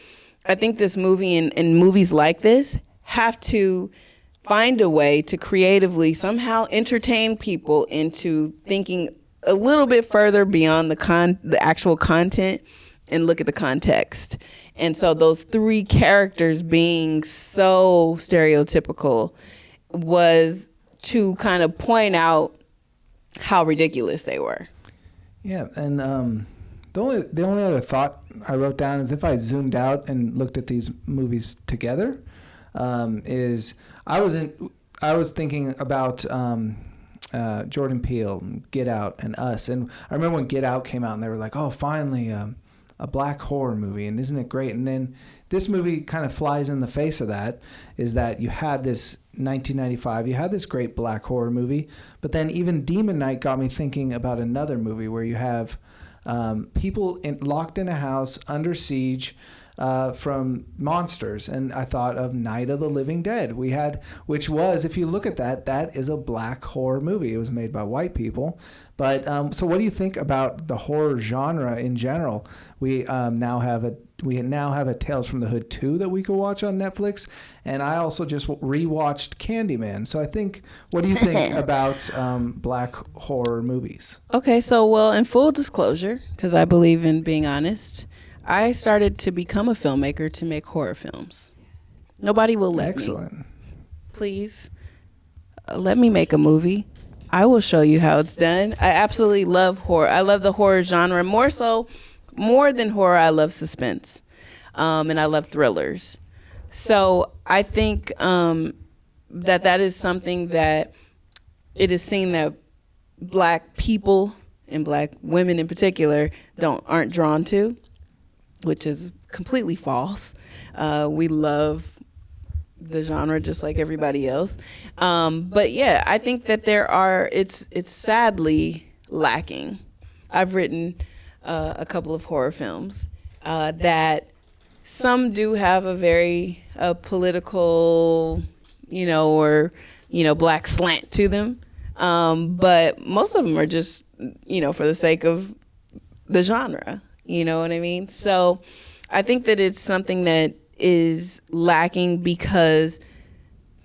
I think this movie and movies like this have to find a way to creatively somehow entertain people into thinking a little bit further beyond the actual content and look at the context. And so those 3 characters being so stereotypical was to kind of point out how ridiculous they were. Yeah, and the only other thought I wrote down is if I zoomed out and looked at these movies together, is I was thinking about Jordan Peele, Get Out, and Us, and I remember when Get Out came out and they were like, oh, finally a black horror movie, and isn't it great? And then this movie kind of flies in the face of that, is that you had this 1995, you had this great black horror movie, but then even Demon Knight got me thinking about another movie where you have people locked in a house under siege from monsters, and I thought of Night of the Living Dead. Which was, if you look at that is a black horror movie. It was made by white people, but so what do you think about the horror genre in general? We now have a Tales from the Hood 2 that we could watch on Netflix, and I also just rewatched Candyman. So I think, what do you think about black horror movies? Okay, so well, in full disclosure, because I believe in being honest, I started to become a filmmaker to make horror films. Nobody will let me. Excellent. Please, let me make a movie. I will show you how it's done. I absolutely love horror. I love the horror genre. More than horror, I love suspense. And I love thrillers. So I think that is something that it is seen that black people and black women in particular aren't drawn to, which is completely false. We love the genre just like everybody else. But yeah, I think that it's sadly lacking. I've written a couple of horror films that some do have a very political, or black slant to them. But most of them are just, for the sake of the genre. You know what I mean? So I think that it's something that is lacking because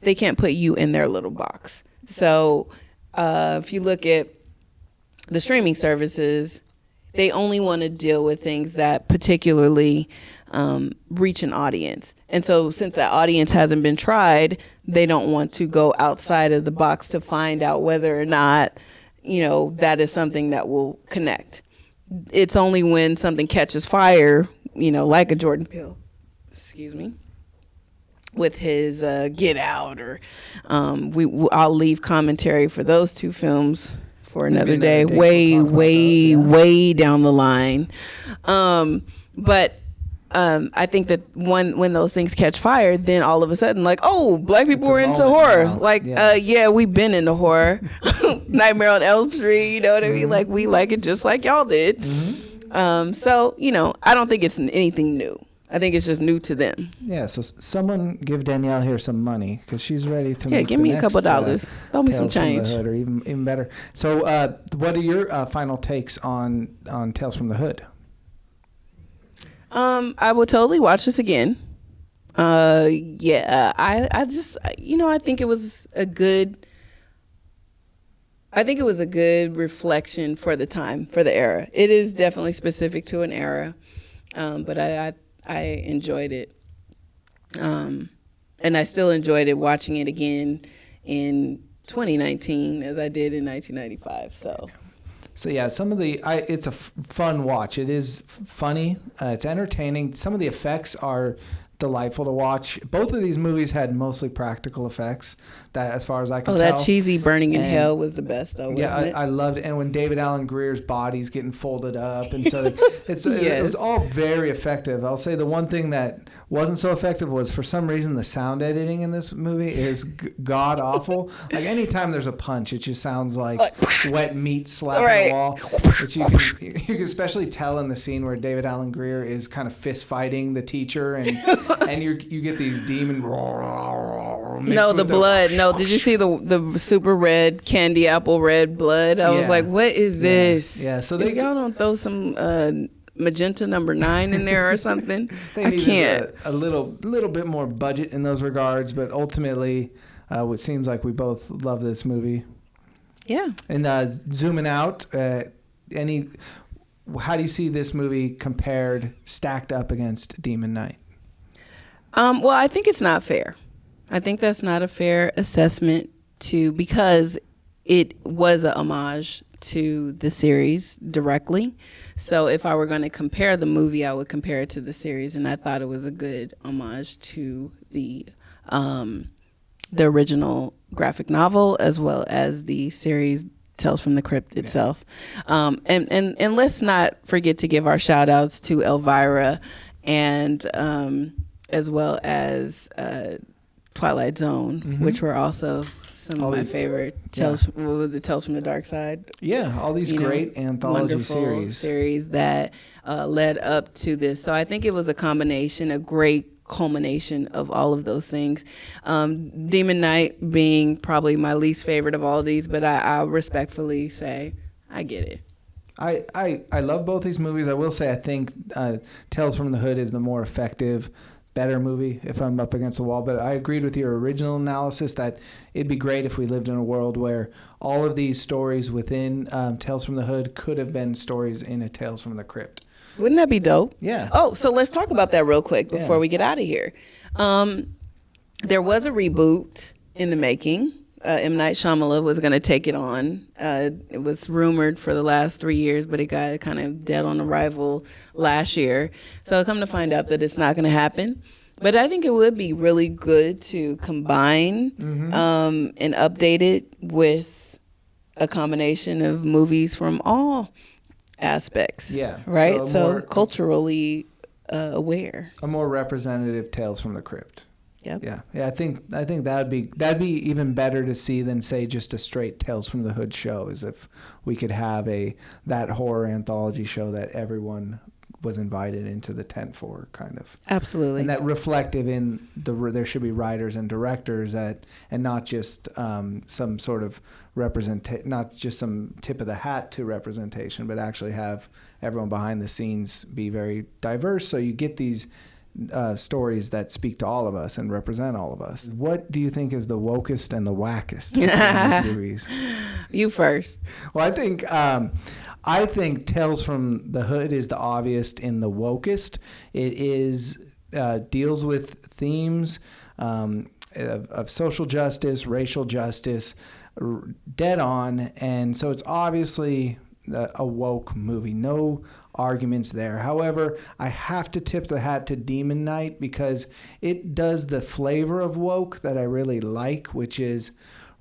they can't put you in their little box. So if you look at the streaming services, they only want to deal with things that particularly reach an audience. And so since that audience hasn't been tried, they don't want to go outside of the box to find out whether or not, that is something that will connect. It's only when something catches fire, like a Jordan Peele, with his Get Out, or I'll leave commentary for those two films for another day, way down the line. But I think that when those things catch fire, then all of a sudden, like, oh, black people were into horror. Now. Like, yeah, we've been into horror. Nightmare on Elm Street, you know what I mean? Like, we like it just like y'all did. So, I don't think it's anything new. I think it's just new to them. Yeah, so someone give Danielle here some money, because she's ready to make give me a couple dollars. Throw me some change. Or even better. So what are your final takes on Tales from the Hood? I will totally watch this again. I just, I think it was a good reflection for the time, for the era. It is definitely specific to an era, but I enjoyed it. And I still enjoyed it watching it again in 2019 as I did in 1995. So yeah, it's a fun watch. It is funny. It's entertaining. Some of the effects are delightful to watch. Both of these movies had mostly practical effects, that as far as I can tell. That cheesy burning in hell was the best, though, wasn't it? I loved it. And when David Alan Grier's body's getting folded up, and so it was all very effective. I'll say the one thing that wasn't so effective was, for some reason, the sound editing in this movie is god awful. Like, anytime there's a punch, it just sounds like wet meat slapping the wall. Which you can especially tell in the scene where David Alan Grier is kind of fist fighting the teacher, and you get these demon. No, the blood. No, did you see the super red candy apple red blood? I was like, what is this? Yeah. So y'all don't throw some magenta number 9 in there or something. I can't. A little bit more budget in those regards, but ultimately, it seems like we both love this movie. Yeah. And zooming out, how do you see this movie stacked up against Demon Knight? Well, I think it's not fair. I think that's not a fair assessment because it was a homage to the series directly. So if I were going to compare the movie, I would compare it to the series, and I thought it was a good homage to the original graphic novel as well as the series Tales from the Crypt itself. And let's not forget to give our shout outs to Elvira and as well as Twilight Zone, which were also some of my favorite Tales. What was it? Tales from the Dark Side. Yeah, all these great anthology series that led up to this. So I think it was a combination, a great culmination of all of those things. Demon Knight being probably my least favorite of all of these, but I respectfully say I get it. I love both these movies. I will say I think Tales from the Hood is the more effective, better movie if I'm up against the wall. But I agreed with your original analysis that it'd be great if we lived in a world where all of these stories within Tales from the Hood could have been stories in a Tales from the Crypt. Wouldn't that be dope? Yeah. Oh, so let's talk about that real quick before we get out of here. There was a reboot in the making. M. Night Shyamalan was going to take it on. It was rumored for the last 3 years, but it got kind of dead on arrival last year. So come to find out that it's not going to happen. But I think it would be really good to combine and update it with a combination of movies from all aspects. Yeah. Right? So culturally aware. A more representative Tales from the Crypt. Yep. Yeah. I think that'd be even better to see than say just a straight Tales from the Hood show, is if we could have that horror anthology show that everyone was invited into the tent for, kind of. Absolutely. And that reflective in there should be writers and directors and not just some sort of not just some tip of the hat to representation, but actually have everyone behind the scenes be very diverse, so you get these stories that speak to all of us and represent all of us. What do you think is the wokest and the wackest of these movies? You first. Well, I think Tales from the Hood is the obvious in the wokest. It is deals with themes of social justice, racial justice, dead on, and so it's obviously a woke movie. No arguments there. However, I have to tip the hat to Demon Knight because it does the flavor of woke that I really like, which is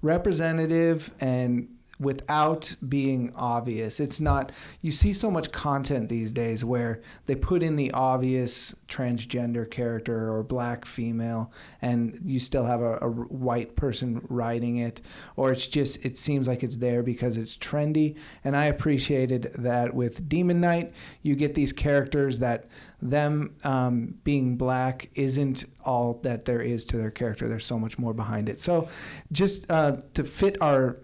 representative and without being obvious. It's not, you see so much content these days where they put in the obvious transgender character or black female and you still have a white person writing it, or it seems like it's there because it's trendy. And I appreciated that with Demon Knight, you get these characters that them being black isn't all that there is to their character. There's so much more behind it. So just to fit our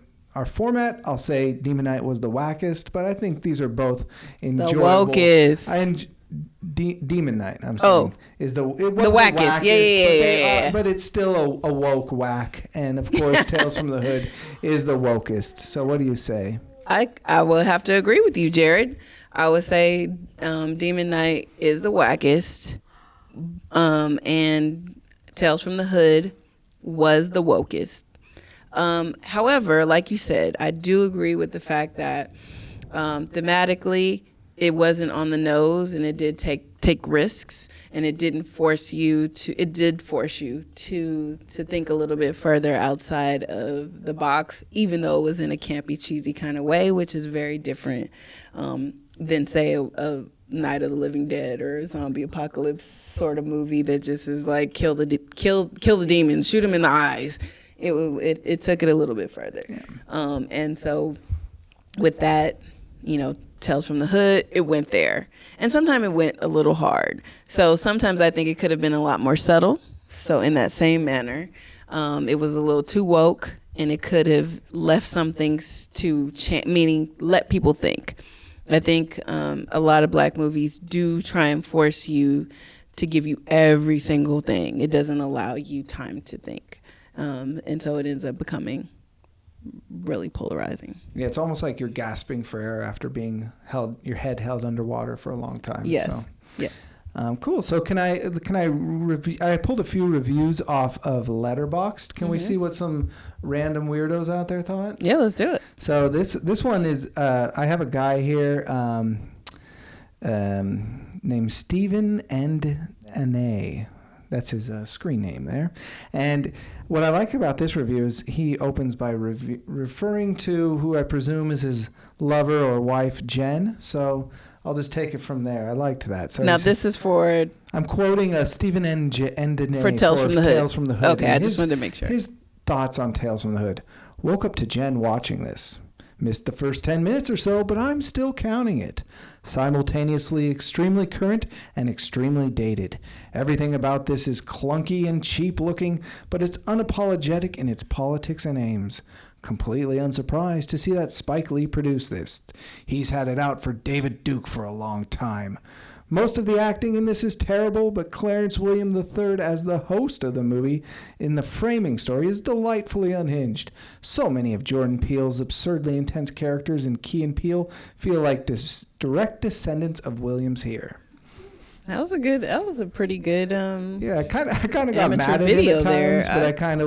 format, I'll say Demon Knight was the wackest, but I think these are both enjoyable. The wokest. Demon Knight, I'm saying, is the wackest. Yeah. But it's still a woke whack, and of course, Tales from the Hood is the wokest. So what do you say? I will have to agree with you, Jared. I would say Demon Knight is the wackest, and Tales from the Hood was the wokest. However, like you said, I do agree with the fact that thematically it wasn't on the nose, and it did take risks, and it did force you to think a little bit further outside of the box, even though it was in a campy, cheesy kind of way, which is very different than say a Night of the Living Dead or a zombie apocalypse sort of movie that just is like kill the demons, shoot them in the eyes. It took it a little bit further. Yeah. And so with that, Tales from the Hood, it went there. And sometimes it went a little hard. So sometimes I think it could have been a lot more subtle. So in that same manner, it was a little too woke, and it could have left some things meaning let people think. I think a lot of black movies do try and force you to give you every single thing. It doesn't allow you time to think. And so it ends up becoming really polarizing. Yeah, it's almost like you're gasping for air after being your head held underwater for a long time. Yes. So. Yeah. Cool. So can I review? I pulled a few reviews off of Letterboxd. Can we see what some random weirdos out there thought? Yeah, let's do it. So this one is I have a guy here named Stephen Ane. That's his screen name there. And what I like about this review is he opens by referring to who I presume is his lover or wife, Jen. So I'll just take it from there. I liked that. So now this is for... I'm quoting Stephen Danae for Tales from the Hood. Tales from the Hood. Okay, And I just wanted to make sure. His thoughts on Tales from the Hood. Woke up to Jen watching this. Missed the first 10 minutes or so, but I'm still counting it. Simultaneously extremely current and extremely dated. Everything about this is clunky and cheap looking, but it's unapologetic in its politics and aims. Completely unsurprised to see that Spike Lee produced this. He's had it out for David Duke for a long time. Most of the acting in this is terrible, but Clarence William III as the host of the movie in the framing story is delightfully unhinged. So many of Jordan Peele's absurdly intense characters in Key and Peele feel like direct descendants of Williams here. That was a pretty good yeah, I kind of got mad at him at times, but I kind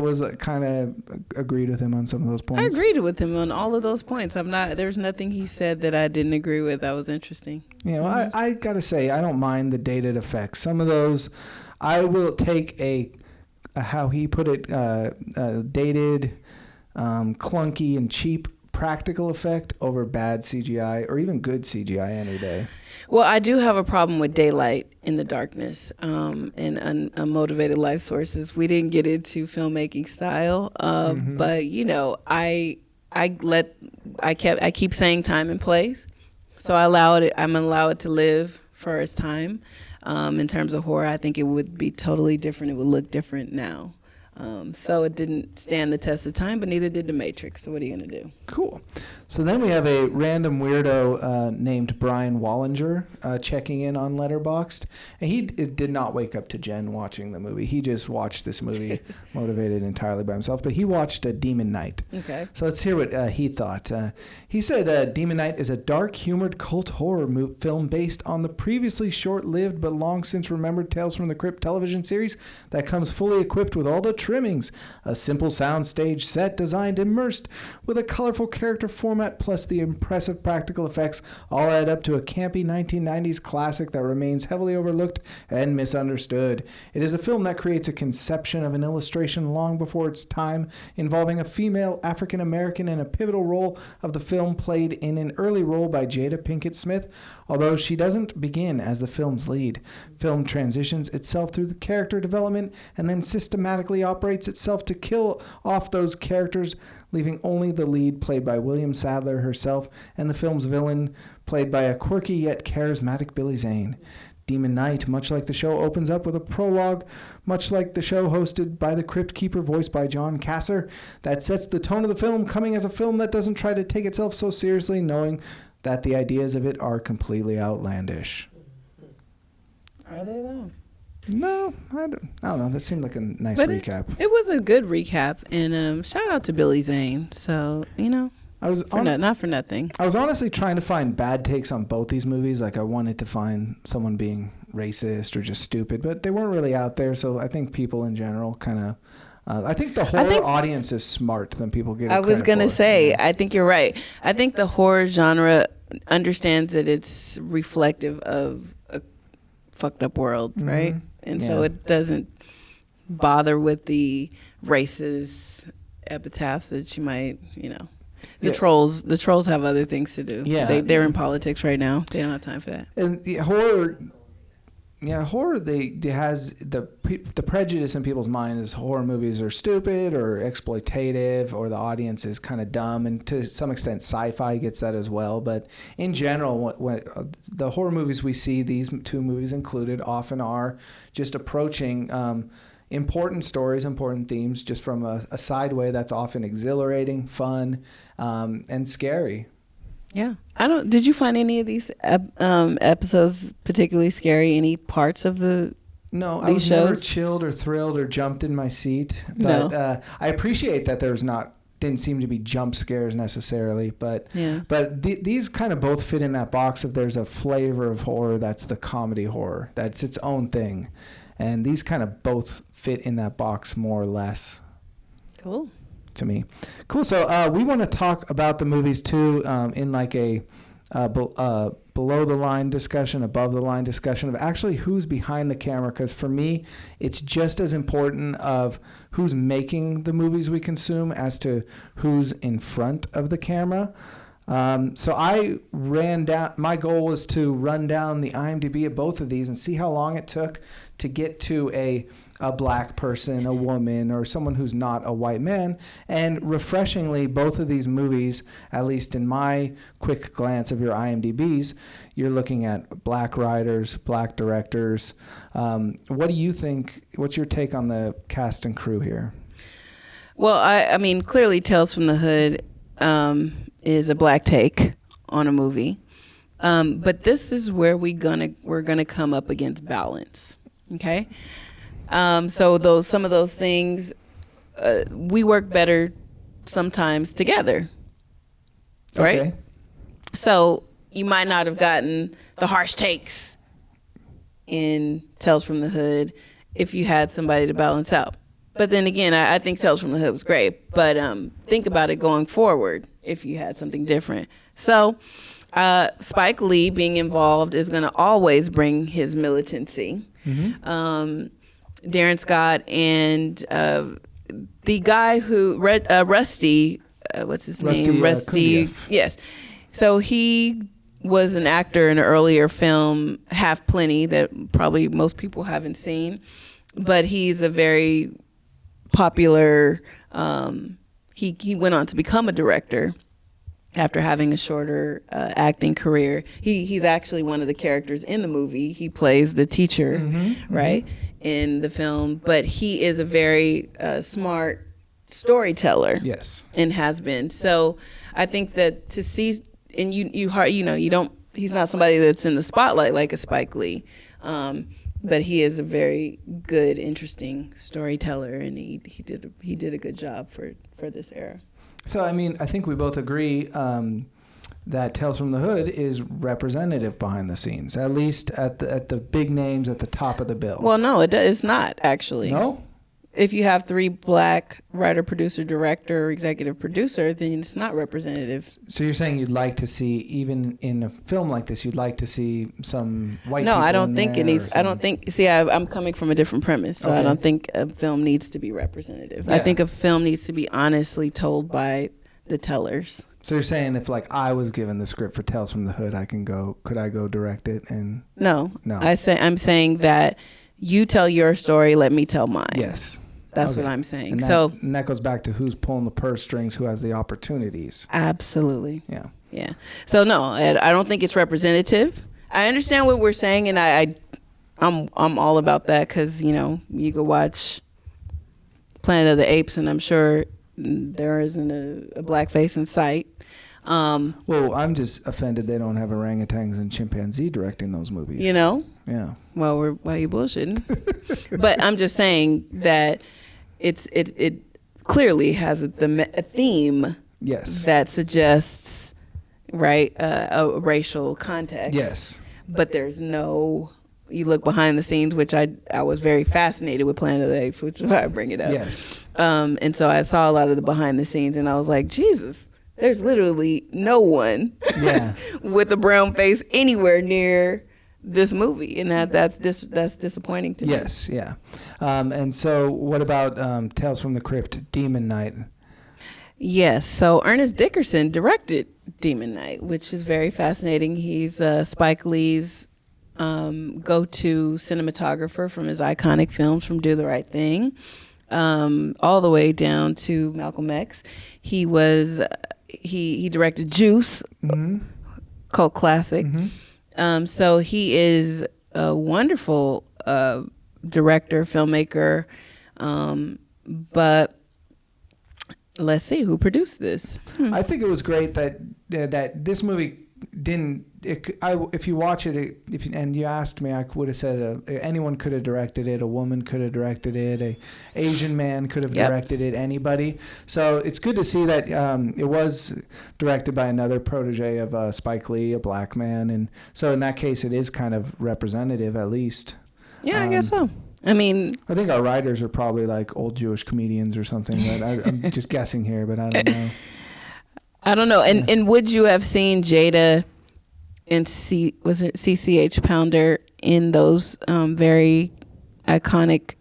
of agreed with him on some of those points. I agreed with him on all of those points. There's nothing he said that I didn't agree with. That was interesting. You know, I gotta say, I don't mind the dated effects. Some of those, I will take a how he put it, dated, clunky and cheap practical effect over bad CGI or even good CGI any day. Well, I do have a problem with daylight in the darkness and unmotivated life sources. We didn't get into filmmaking style, but you know, I keep saying time and place, so I'm allow it to live for its time. In terms of horror, I think it would be totally different. It would look different now. So it didn't stand the test of time, but neither did The Matrix. So what are you going to do? Cool. So then we have a random weirdo named Brian Wallinger checking in on Letterboxd. And he did not wake up to Jen watching the movie. He just watched this movie motivated entirely by himself. But he watched Demon Knight. Okay. So let's hear what he thought. He said Demon Knight is a dark, humored cult horror film based on the previously short-lived but long since remembered Tales from the Crypt television series that comes fully equipped with all the trimmings, a simple soundstage set designed immersed with a colorful character format plus the impressive practical effects all add up to a campy 1990s classic that remains heavily overlooked and misunderstood. It is a film that creates a conception of an illustration long before its time, involving a female African American in a pivotal role of the film played in an early role by Jada Pinkett Smith, although she doesn't begin as the film's lead. Film transitions itself through the character development and then systematically operates itself to kill off those characters, leaving only the lead played by William Sadler herself and the film's villain played by a quirky yet charismatic Billy Zane. Demon Knight, much like the show, opens up with a prologue, much like the show hosted by the Crypt Keeper voiced by John Kasser, that sets the tone of the film, coming as a film that doesn't try to take itself so seriously, knowing that the ideas of it are completely outlandish. Are they though? No, I don't know. That seemed like a nice recap. It was a good recap, and shout out to Billy Zane. So, you know, not for nothing. I was honestly trying to find bad takes on both these movies. Like, I wanted to find someone being racist or just stupid, but they weren't really out there. So I think people in general kind of... I think the horror audience is smart than people get. I was going to say, I think you're right. I think the horror genre understands that it's reflective of a fucked up world, right? And so it doesn't bother with the racist epitaphs that you might, you know. The trolls have other things to do. Yeah. They're in politics right now. They don't have time for that. And horror... Yeah, horror. They has the prejudice in people's minds is horror movies are stupid or exploitative, or the audience is kind of dumb, and to some extent, sci-fi gets that as well. But in general, when the horror movies we see, these two movies included, often are just approaching important stories, important themes, just from a side way that's often exhilarating, fun, and scary. Yeah. Did you find any of these episodes particularly scary? Any parts of these shows? shows? Never chilled or thrilled or jumped in my seat. But I appreciate that there's not didn't seem to be jump scares necessarily, but Yeah. these kind of both fit in that box of there's a flavor of horror that's the comedy horror. That's its own thing. And these kind of both fit in that box more or less. Cool. To me. Cool. So we want to talk about the movies too in like a below the line discussion, above the line discussion of actually who's behind the camera, because for me it's just as important of who's making the movies we consume as to who's in front of the camera. So I ran down, my goal was to run down the IMDb of both of these and see how long it took to get to a black person, a woman, or someone who's not a white man. And refreshingly, both of these movies, at least in my quick glance of your IMDb's, you're looking at black writers, black directors. What do you think? What's your take on the cast and crew here? Well, I mean, clearly Tales from the Hood is a black take on a movie. But this is where we're gonna come up against balance. Okay? So some of those things we work better sometimes together, right? Okay. So you might not have gotten the harsh takes in Tales from the Hood if you had somebody to balance out. But then again, I think Tales from the Hood was great. But think about it going forward if you had something different. So Spike Lee being involved is going to always bring his militancy. Mm-hmm. Darren Scott and the guy who Rusty, what's his name? Rusty. Yes. So he was an actor in an earlier film, Half Plenty, that probably most people haven't seen, but he's a very popular. He went on to become a director after having a shorter acting career. He's actually one of the characters in the movie. He plays the teacher, right, in the film. But he is a very smart storyteller. Yes, and has been. So I think that to see, and you don't. He's not somebody that's in the spotlight like a Spike Lee, but he is a very good, interesting storyteller, and he did a good job for this era. So, I mean, I think we both agree that Tales from the Hood is representative behind the scenes, at least at the big names at the top of the bill. Well, no, it's not, actually. No? If you have 3 black writer, producer, director, executive producer, then it's not representative. So you're saying you'd like to see, even in a film like this, you'd like to see some white people? No, I don't think it needs. I don't think. See, I'm coming from a different premise, so Okay. I don't think a film needs to be representative. Yeah. I think a film needs to be honestly told by the tellers. So you're saying if like I was given the script for Tales from the Hood, could I go direct it? And No. No. I'm saying that you tell your story, let me tell mine. Yes. That's Okay. what I'm saying. And that goes back to who's pulling the purse strings, who has the opportunities. Absolutely. Yeah. Yeah. So no, I don't think it's representative. I understand what we're saying, and I'm all about that because you could watch Planet of the Apes, and I'm sure there isn't a black face in sight. Well, I'm just offended they don't have orangutans and chimpanzee directing those movies. Yeah. Well, why are you bullshitting? But I'm just saying that it clearly has a theme. Yes. That suggests a racial context. Yes. But there's no. You look behind the scenes, which I was very fascinated with Planet of the Apes, which is why I bring it up. Yes. And so I saw a lot of the behind the scenes, and I was like, Jesus, there's literally no one with a brown face anywhere near this movie, and that's disappointing to me. Yes, yeah. And so what about Tales from the Crypt, Demon Night? Yes, so Ernest Dickerson directed Demon Night, which is very fascinating. He's Spike Lee's go-to cinematographer from his iconic films from Do the Right Thing all the way down to Malcolm X. He directed Juice, cult classic. So he is a wonderful director, filmmaker, but let's see who produced this. I think it was great that this movie didn't. If you watch it, and you asked me, I would have said anyone could have directed it. A woman could have directed it. A Asian man could have directed it. Anybody. So it's good to see that it was directed by another protege of Spike Lee, a black man, and so in that case, it is kind of representative, at least. Yeah, I guess so. I mean, I think our writers are probably like old Jewish comedians or something. But I'm just guessing here, but I don't know. I don't know. And would you have seen Jada and CCH Pounder in those very iconic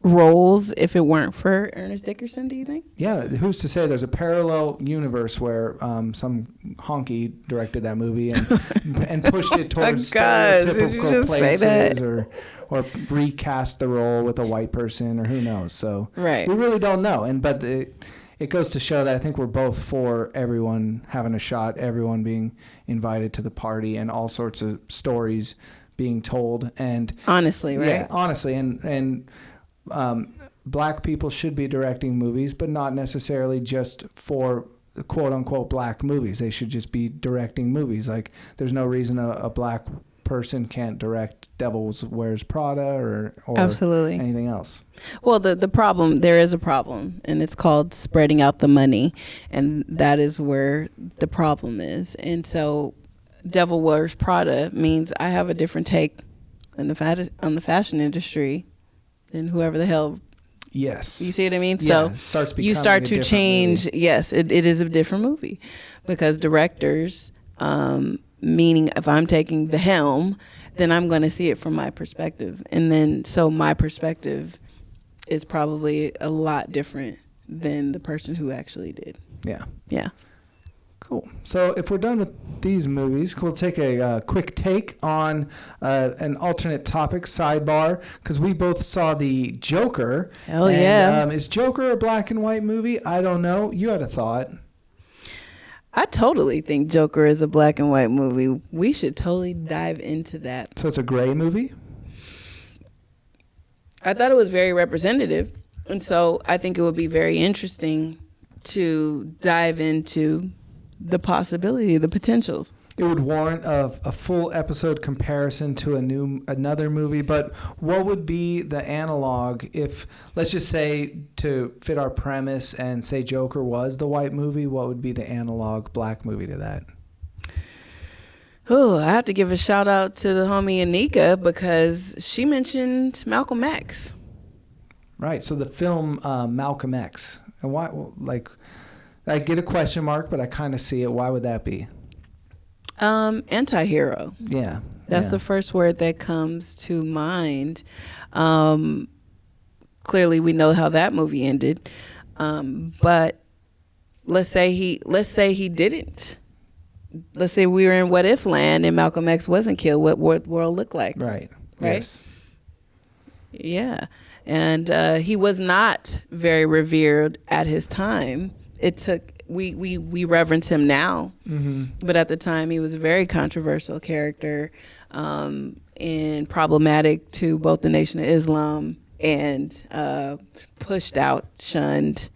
roles if it weren't for Ernest Dickerson, do you think? Yeah, who's to say there's a parallel universe where some honky directed that movie and pushed it towards stereotypical places or recast the role with a white person or who knows. So right. We really don't know. But it goes to show that I think we're both for everyone having a shot, everyone being invited to the party, and all sorts of stories being told. And honestly, right? Yeah, honestly, and black people should be directing movies, but not necessarily just for quote unquote black movies. They should just be directing movies. Like there's no reason a black person can't direct Devil Wears Prada or absolutely anything else. Well, there is a problem, and it's called spreading out the money, and that is where the problem is. And so Devil Wears Prada means I have a different take on the fashion industry than whoever the hell. Yes. You see what I mean? Yeah, so you start to change. Movie. Yes, it is a different movie because directors, meaning if I'm taking the helm, then I'm going to see it from my perspective. And then so my perspective is probably a lot different than the person who actually did. Yeah. Yeah. Cool. So if we're done with these movies, we'll take a quick take on an alternate topic, sidebar, because we both saw the Joker. Hell yeah. Is Joker a black and white movie? I don't know. You had a thought. I totally think Joker is a black and white movie. We should totally dive into that. So it's a gray movie? I thought it was very representative. And so I think it would be very interesting to dive into the possibility, the potentials. It would warrant a full episode comparison to another movie, but what would be the analog if, let's just say, to fit our premise and say Joker was the white movie, what would be the analog black movie to that? Oh, I have to give a shout out to the homie Anika because she mentioned Malcolm X. Right, so the film Malcolm X. And why, like, I get a question mark, but I kind of see it. Why would that be? Anti-hero. Yeah. That's the first word that comes to mind. Clearly we know how that movie ended. But let's say he didn't. Let's say we were in what if land and Malcolm X wasn't killed. What would the world look like? Right. Yes. Yeah. And he was not very revered at his time. It took we reverence him now, but at the time he was a very controversial character and problematic to both the Nation of Islam and pushed out, shunned,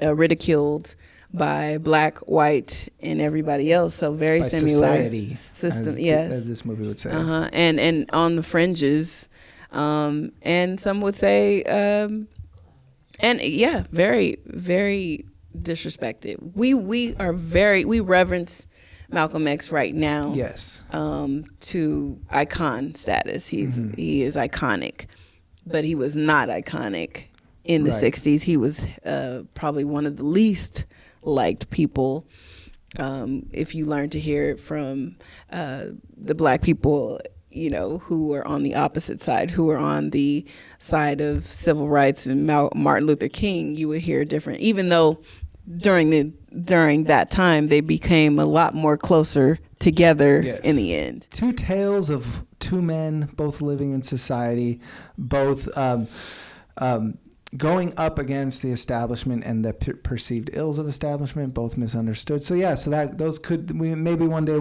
ridiculed by black, white, and everybody else. So very by similar society, system, as this movie would say. And on the fringes, and some would say, and yeah, very, very disrespected. We reverence Malcolm X right now. Yes. To icon status. He is iconic, but he was not iconic in the 60s. He was probably one of the least liked people. If you learn to hear it from the black people, you know, who were on the opposite side, who were on the side of civil rights and Martin Luther King, you would hear different, even though during that time they became a lot more closer together in the end. Two tales of two men, both living in society, both going up against the establishment and the perceived ills of establishment, both misunderstood. So yeah, so that those maybe one day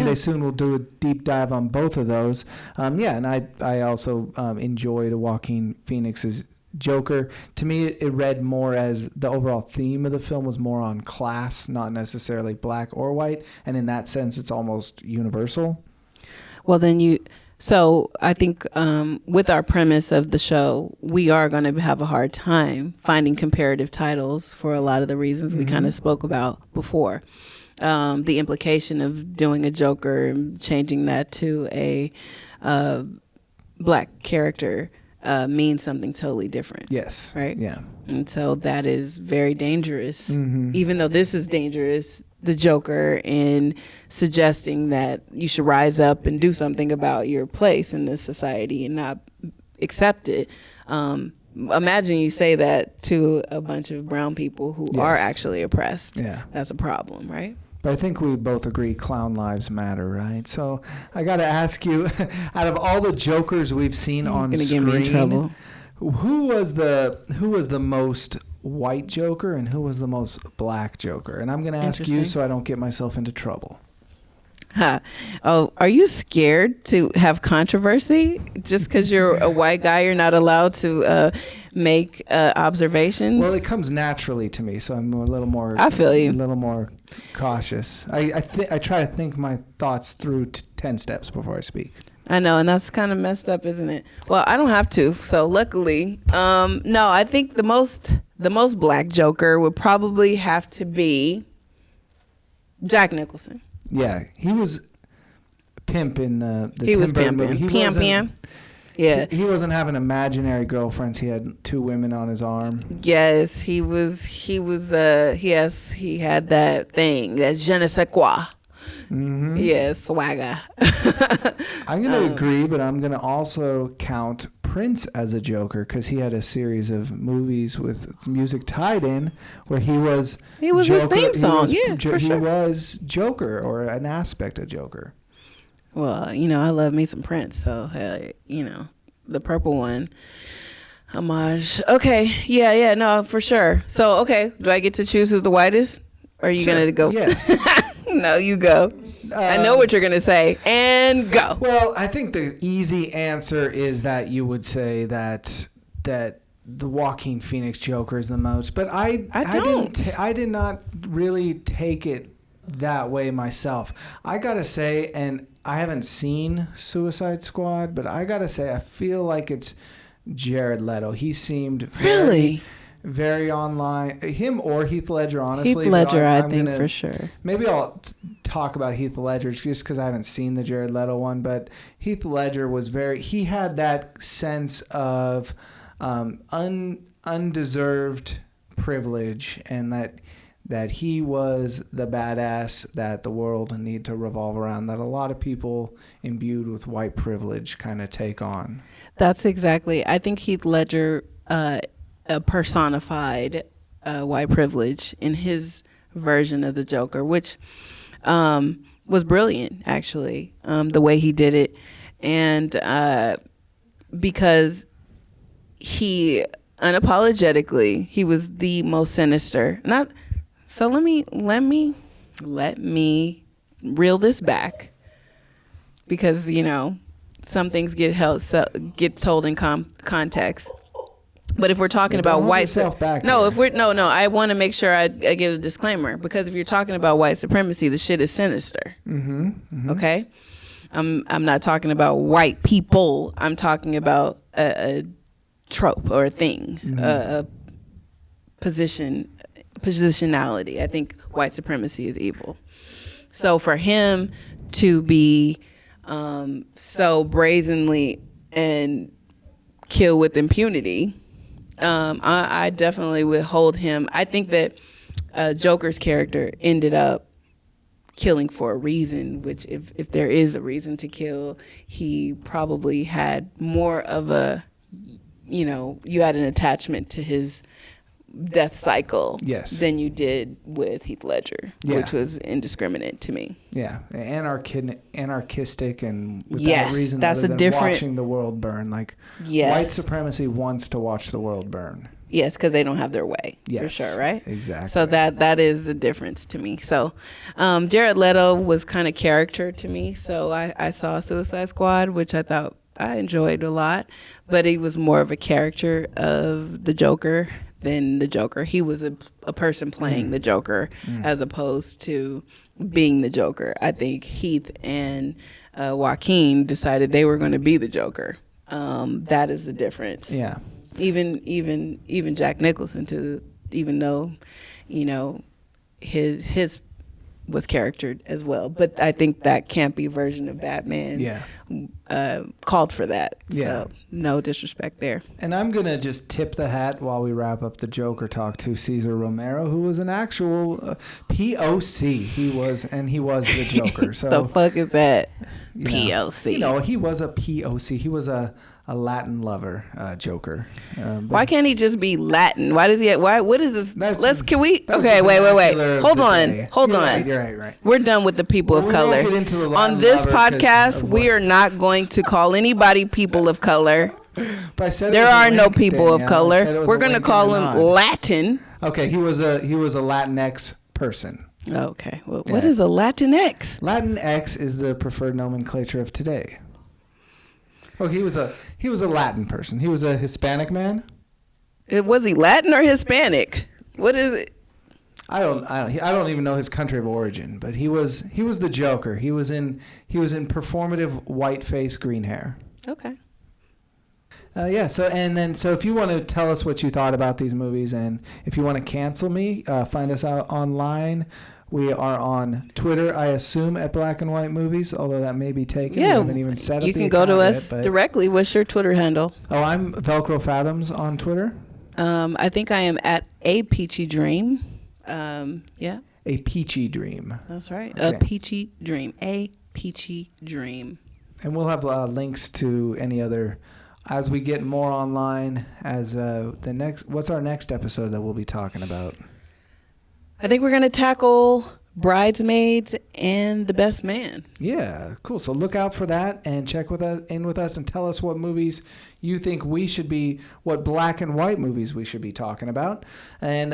day soon we'll do a deep dive on both of those. And I also enjoyed Joaquin Phoenix's Joker. To me, it read more as the overall theme of the film was more on class, not necessarily black or white. And in that sense, it's almost universal. Well, then so I think with our premise of the show, we are going to have a hard time finding comparative titles for a lot of the reasons we kind of spoke about before. The implication of doing a Joker and changing that to a black character means something totally different. Yes. Right? Yeah. And so that is very dangerous. Even though this is dangerous, the Joker, in suggesting that you should rise up and do something about your place in this society and not accept it. Imagine you say that to a bunch of brown people who are actually oppressed. Yeah. That's a problem, right? But I think we both agree clown lives matter, right? So I got to ask you, out of all the Jokers we've seen on screen, get me in trouble. who was the most white Joker and who was the most black Joker? And I'm going to ask you so I don't get myself into trouble. Oh, are you scared to have controversy? Just because you're a white guy, you're not allowed to make observations? Well, it comes naturally to me, so I'm a little more. I feel you. A little more cautious. I try to think my thoughts through 10 steps before I speak. I know, and that's kind of messed up, isn't it? Well, I don't have to, so luckily. No, I think the most black Joker would probably have to be Jack Nicholson. Yeah, he was a pimp in the He was Tim Burton pimping. movie. Pimp. Yeah. He wasn't having imaginary girlfriends. He had 2 women on his arm. Yes, he had that thing, that je ne sais quoi. Yeah, swagger. I'm going to agree, but I'm going to also count Prince as a Joker because he had a series of movies with music tied in where he was Joker. His theme song. For sure. He was Joker or an aspect of Joker. Well, I love me some Prince, so the purple one. Homage. Okay. Yeah, no, for sure. So, okay, do I get to choose who's the whitest? Or are you going to go? Yeah. No, you go. I know what you're going to say. And go. Well, I think the easy answer is that you would say that the Joaquin Phoenix Joker is the most. But I did not really take it that way myself. I got to say, and I haven't seen Suicide Squad, but I got to say I feel like it's Jared Leto. He seemed very online. Him or Heath Ledger, honestly. Heath Ledger, I think, for sure. Maybe I'll talk about Heath Ledger just because I haven't seen the Jared Leto one. But Heath Ledger was he had that sense of undeserved privilege, and that he was the badass that the world need to revolve around, that a lot of people imbued with white privilege kind of take on. That's exactly. I think Heath Ledger personified white privilege in his version of the Joker, which was brilliant, actually, the way he did it. And because he unapologetically, he was the most sinister. So let me reel this back, because some things get told in context. But if we're talking about white I want to make sure I give a disclaimer, because if you're talking about white supremacy, the shit is sinister. Okay, I'm not talking about white people. I'm talking about a trope or a thing, a positionality. I think white supremacy is evil. So for him to be so brazenly and kill with impunity, I definitely would hold him. I think that Joker's character ended up killing for a reason, which if there is a reason to kill, he probably had more of a, you had an attachment to his death cycle than you did with Heath Ledger, which was indiscriminate to me. Yeah, anarchistic, and without reason that's other a than different watching the world burn. White supremacy wants to watch the world burn. Yes, because they don't have their way, for sure, right? Exactly. So that is the difference to me. So Jared Leto was kind of character to me. So I saw Suicide Squad, which I thought I enjoyed a lot, but he was more of a character of the Joker than the Joker. He was a person playing the Joker as opposed to being the Joker. I think Heath and Joaquin decided they were going to be the Joker. That is the difference. Yeah. Even Jack Nicholson, even though, his was charactered as well, but I think that campy version of Batman called for that. So no disrespect there. And I'm gonna just tip the hat while we wrap up the Joker talk to Cesar Romero, who was an actual POC. He was the Joker. So the fuck is that? POC. He was a POC. He was a Latin lover, Joker. Why can't he just be Latin? Why does he? What is this? Can we? Okay, wait. Hold on. You're right. We're done with the people of color. On this podcast, we are not going to call anybody people of color. There are no people of color. We're going to call him Latin. Okay, he was a Latinx person. Okay. Well, what is a Latinx? Latinx is the preferred nomenclature of today. Oh, he was a Latin person. He was a Hispanic man. Was he Latin or Hispanic? What is it? I don't even know his country of origin, but he was the Joker. He was in performative white face, green hair. Okay. So if you want to tell us what you thought about these movies, and if you want to cancel me, find us out online. We are on Twitter, I assume, at Black and White Movies, although that may be taken. Yeah, we haven't even set up you can go to us directly. What's your Twitter handle? Oh, I'm Velcro Fathoms on Twitter. I think I am at A Peachy Dream. Yeah. A Peachy Dream. That's right. Okay. A Peachy Dream. A Peachy Dream. And we'll have links to any other as we get more online. As what's our next episode that we'll be talking about? I think we're going to tackle Bridesmaids and The Best Man. Yeah, cool. So look out for that and check in with us and tell us what movies you think what black and white movies we should be talking about, and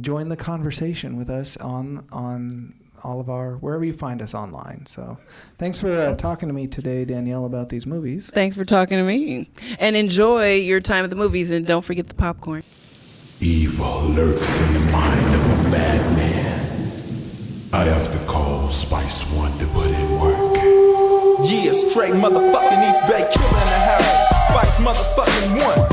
join the conversation with us on all of our wherever you find us online. So thanks for talking to me today, Danielle, about these movies. Thanks for talking to me, and enjoy your time at the movies, and don't forget the popcorn. Evil lurks in the mind of a madman. I have to call Spice One to put in work. Yeah, straight motherfucking East Bay killing the house. Spice motherfucking One.